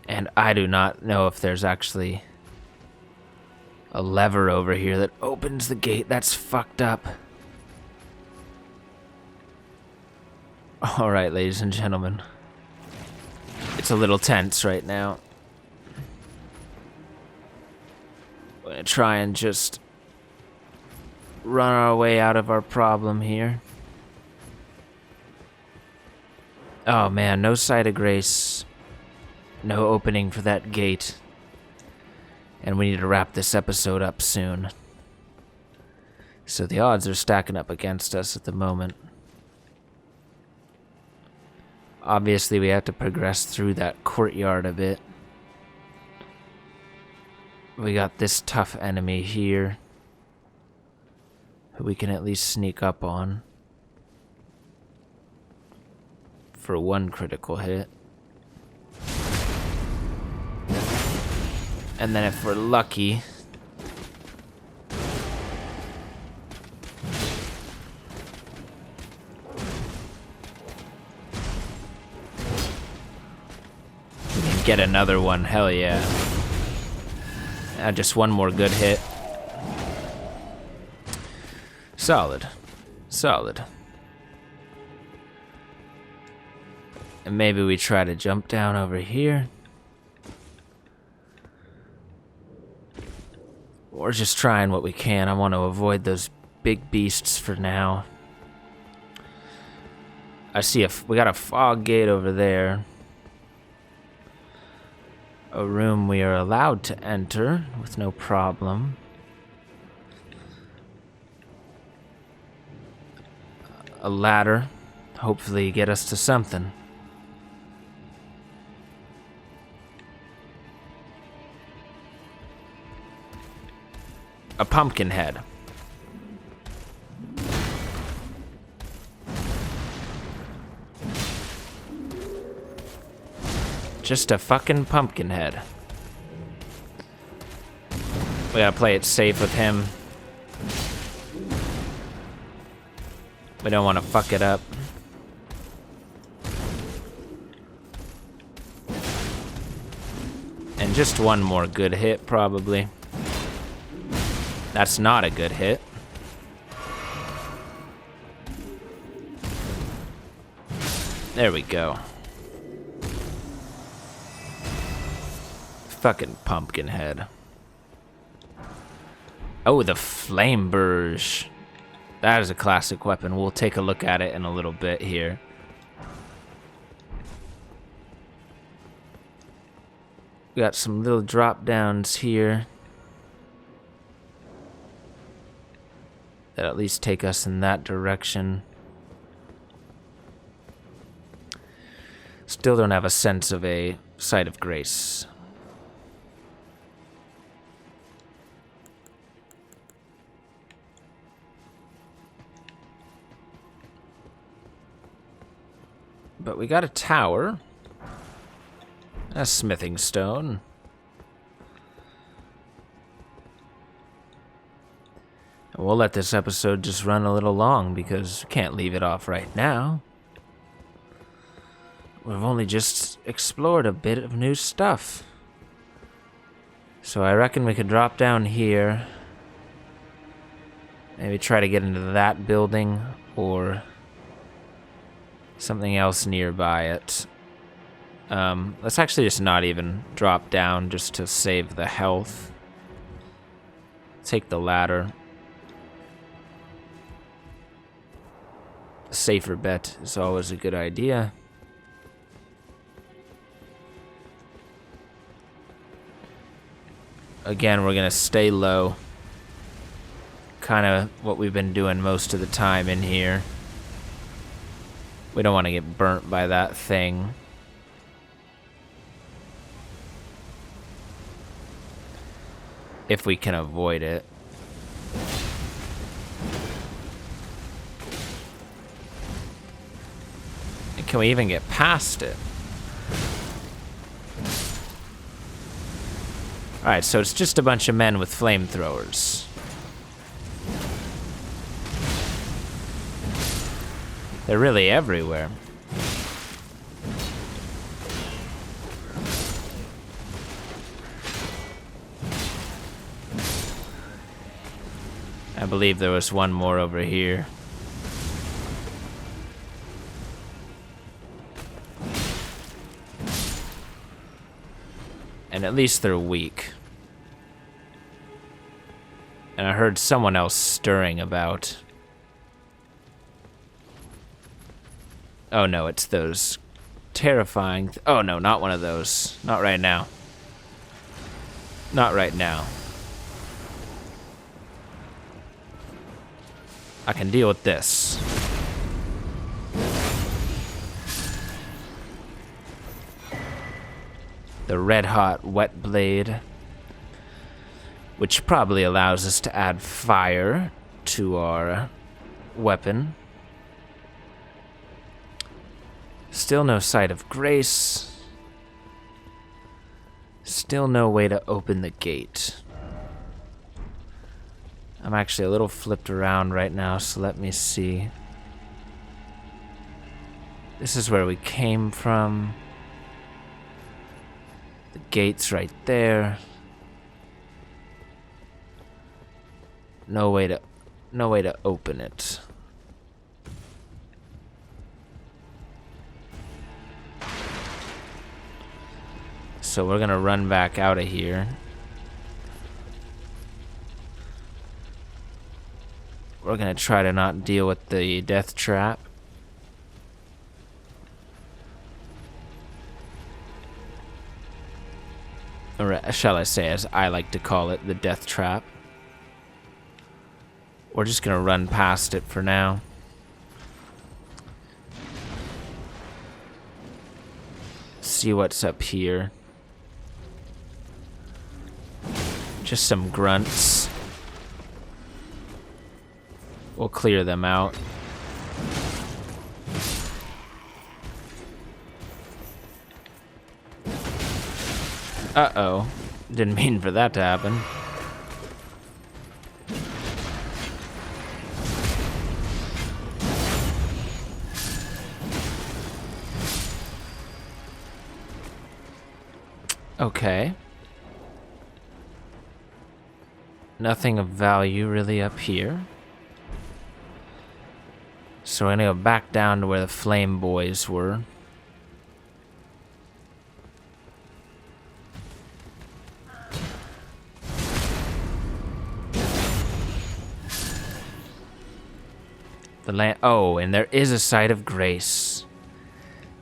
S1: And I do not know if there's actually a lever over here that opens the gate. That's fucked up. Alright, ladies and gentlemen. It's a little tense right now. We're gonna try and just run our way out of our problem here. Oh man, no sight of grace. No opening for that gate. And we need to wrap this episode up soon. So the odds are stacking up against us at the moment. Obviously, we have to progress through that courtyard a bit. We got this tough enemy here, who we can at least sneak up on for one critical hit. And then if we're lucky, we can get another one. Hell yeah. Just one more good hit. Solid. Solid. And maybe we try to jump down over here. We're just trying what we can. I want to avoid those big beasts for now. I see we got a fog gate over there. A room we are allowed to enter with no problem. A ladder. Hopefully get us to something. A pumpkin head. Just a fucking pumpkin head. We gotta play it safe with him. We don't want to fuck it up. And just one more good hit, probably. That's not a good hit. There we go. Fucking pumpkin head. Oh, the flame burge. That is a classic weapon. We'll take a look at it in a little bit here. We got some little drop downs here that at least take us in that direction. Still don't have a sense of a sight of grace. But we got a tower. A smithing stone. And we'll let this episode just run a little long because we can't leave it off right now. We've only just explored a bit of new stuff. So I reckon we could drop down here. Maybe try to get into that building or something else nearby it. Let's actually just not even drop down just to save the health. Take the ladder. A safer bet is always a good idea. Again, we're gonna stay low. Kind of what we've been doing most of the time in here. We don't want to get burnt by that thing. If we can avoid it. And can we even get past it? Alright, so it's just a bunch of men with flamethrowers. They're really everywhere. I believe there was one more over here. And at least they're weak. And I heard someone else stirring about. Oh no, it's those terrifying... oh no, not one of those. Not right now. Not right now. I can deal with this. The red-hot wet blade, which probably allows us to add fire to our weapon. Still no sight of grace. Still no way to open the gate. I'm actually a little flipped around right now, so let me see. This is where we came from. The gate's right there. No way to open it. So we're gonna run back out of here. We're gonna try to not deal with the death trap. Or shall I say, as I like to call it, the death trap. We're just gonna run past it for now. See what's up here. Just some grunts. We'll clear them out. Uh-oh. Didn't mean for that to happen. Okay. Nothing of value really up here. So we're gonna go back down to where the flame boys were. Oh, and there is a site of grace.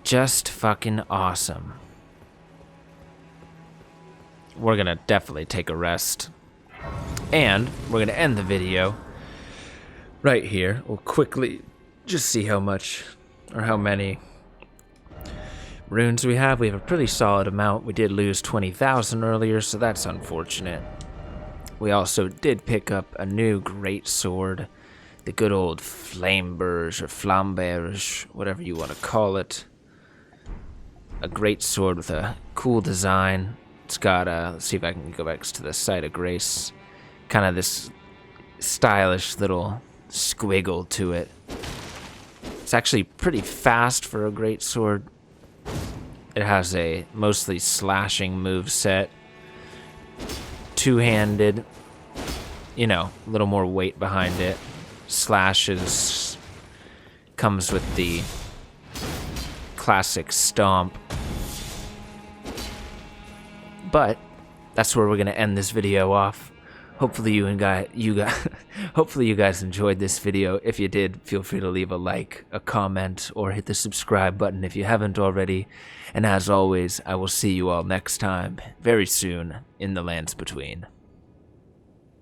S1: Just fucking awesome. We're gonna definitely take a rest. And we're gonna end the video right here. We'll quickly just see how much or how many runes we have. We have a pretty solid amount. We did lose 20,000 earlier, so that's unfortunate. We also did pick up a new great sword. The good old flamberge or flamberge, whatever you want to call it. A great sword with a cool design. It's got let's see if I can go back to the site of grace. Kind of this stylish little squiggle to it. It's actually pretty fast for a great sword. It has a mostly slashing move set. Two-handed. You know, a little more weight behind it. Slashes. Comes with the classic stomp. But that's where we're gonna end this video off. Hopefully hopefully you guys enjoyed this video. If you did, feel free to leave a like, a comment, or hit the subscribe button if you haven't already. And as always, I will see you all next time, very soon, in the Lands Between.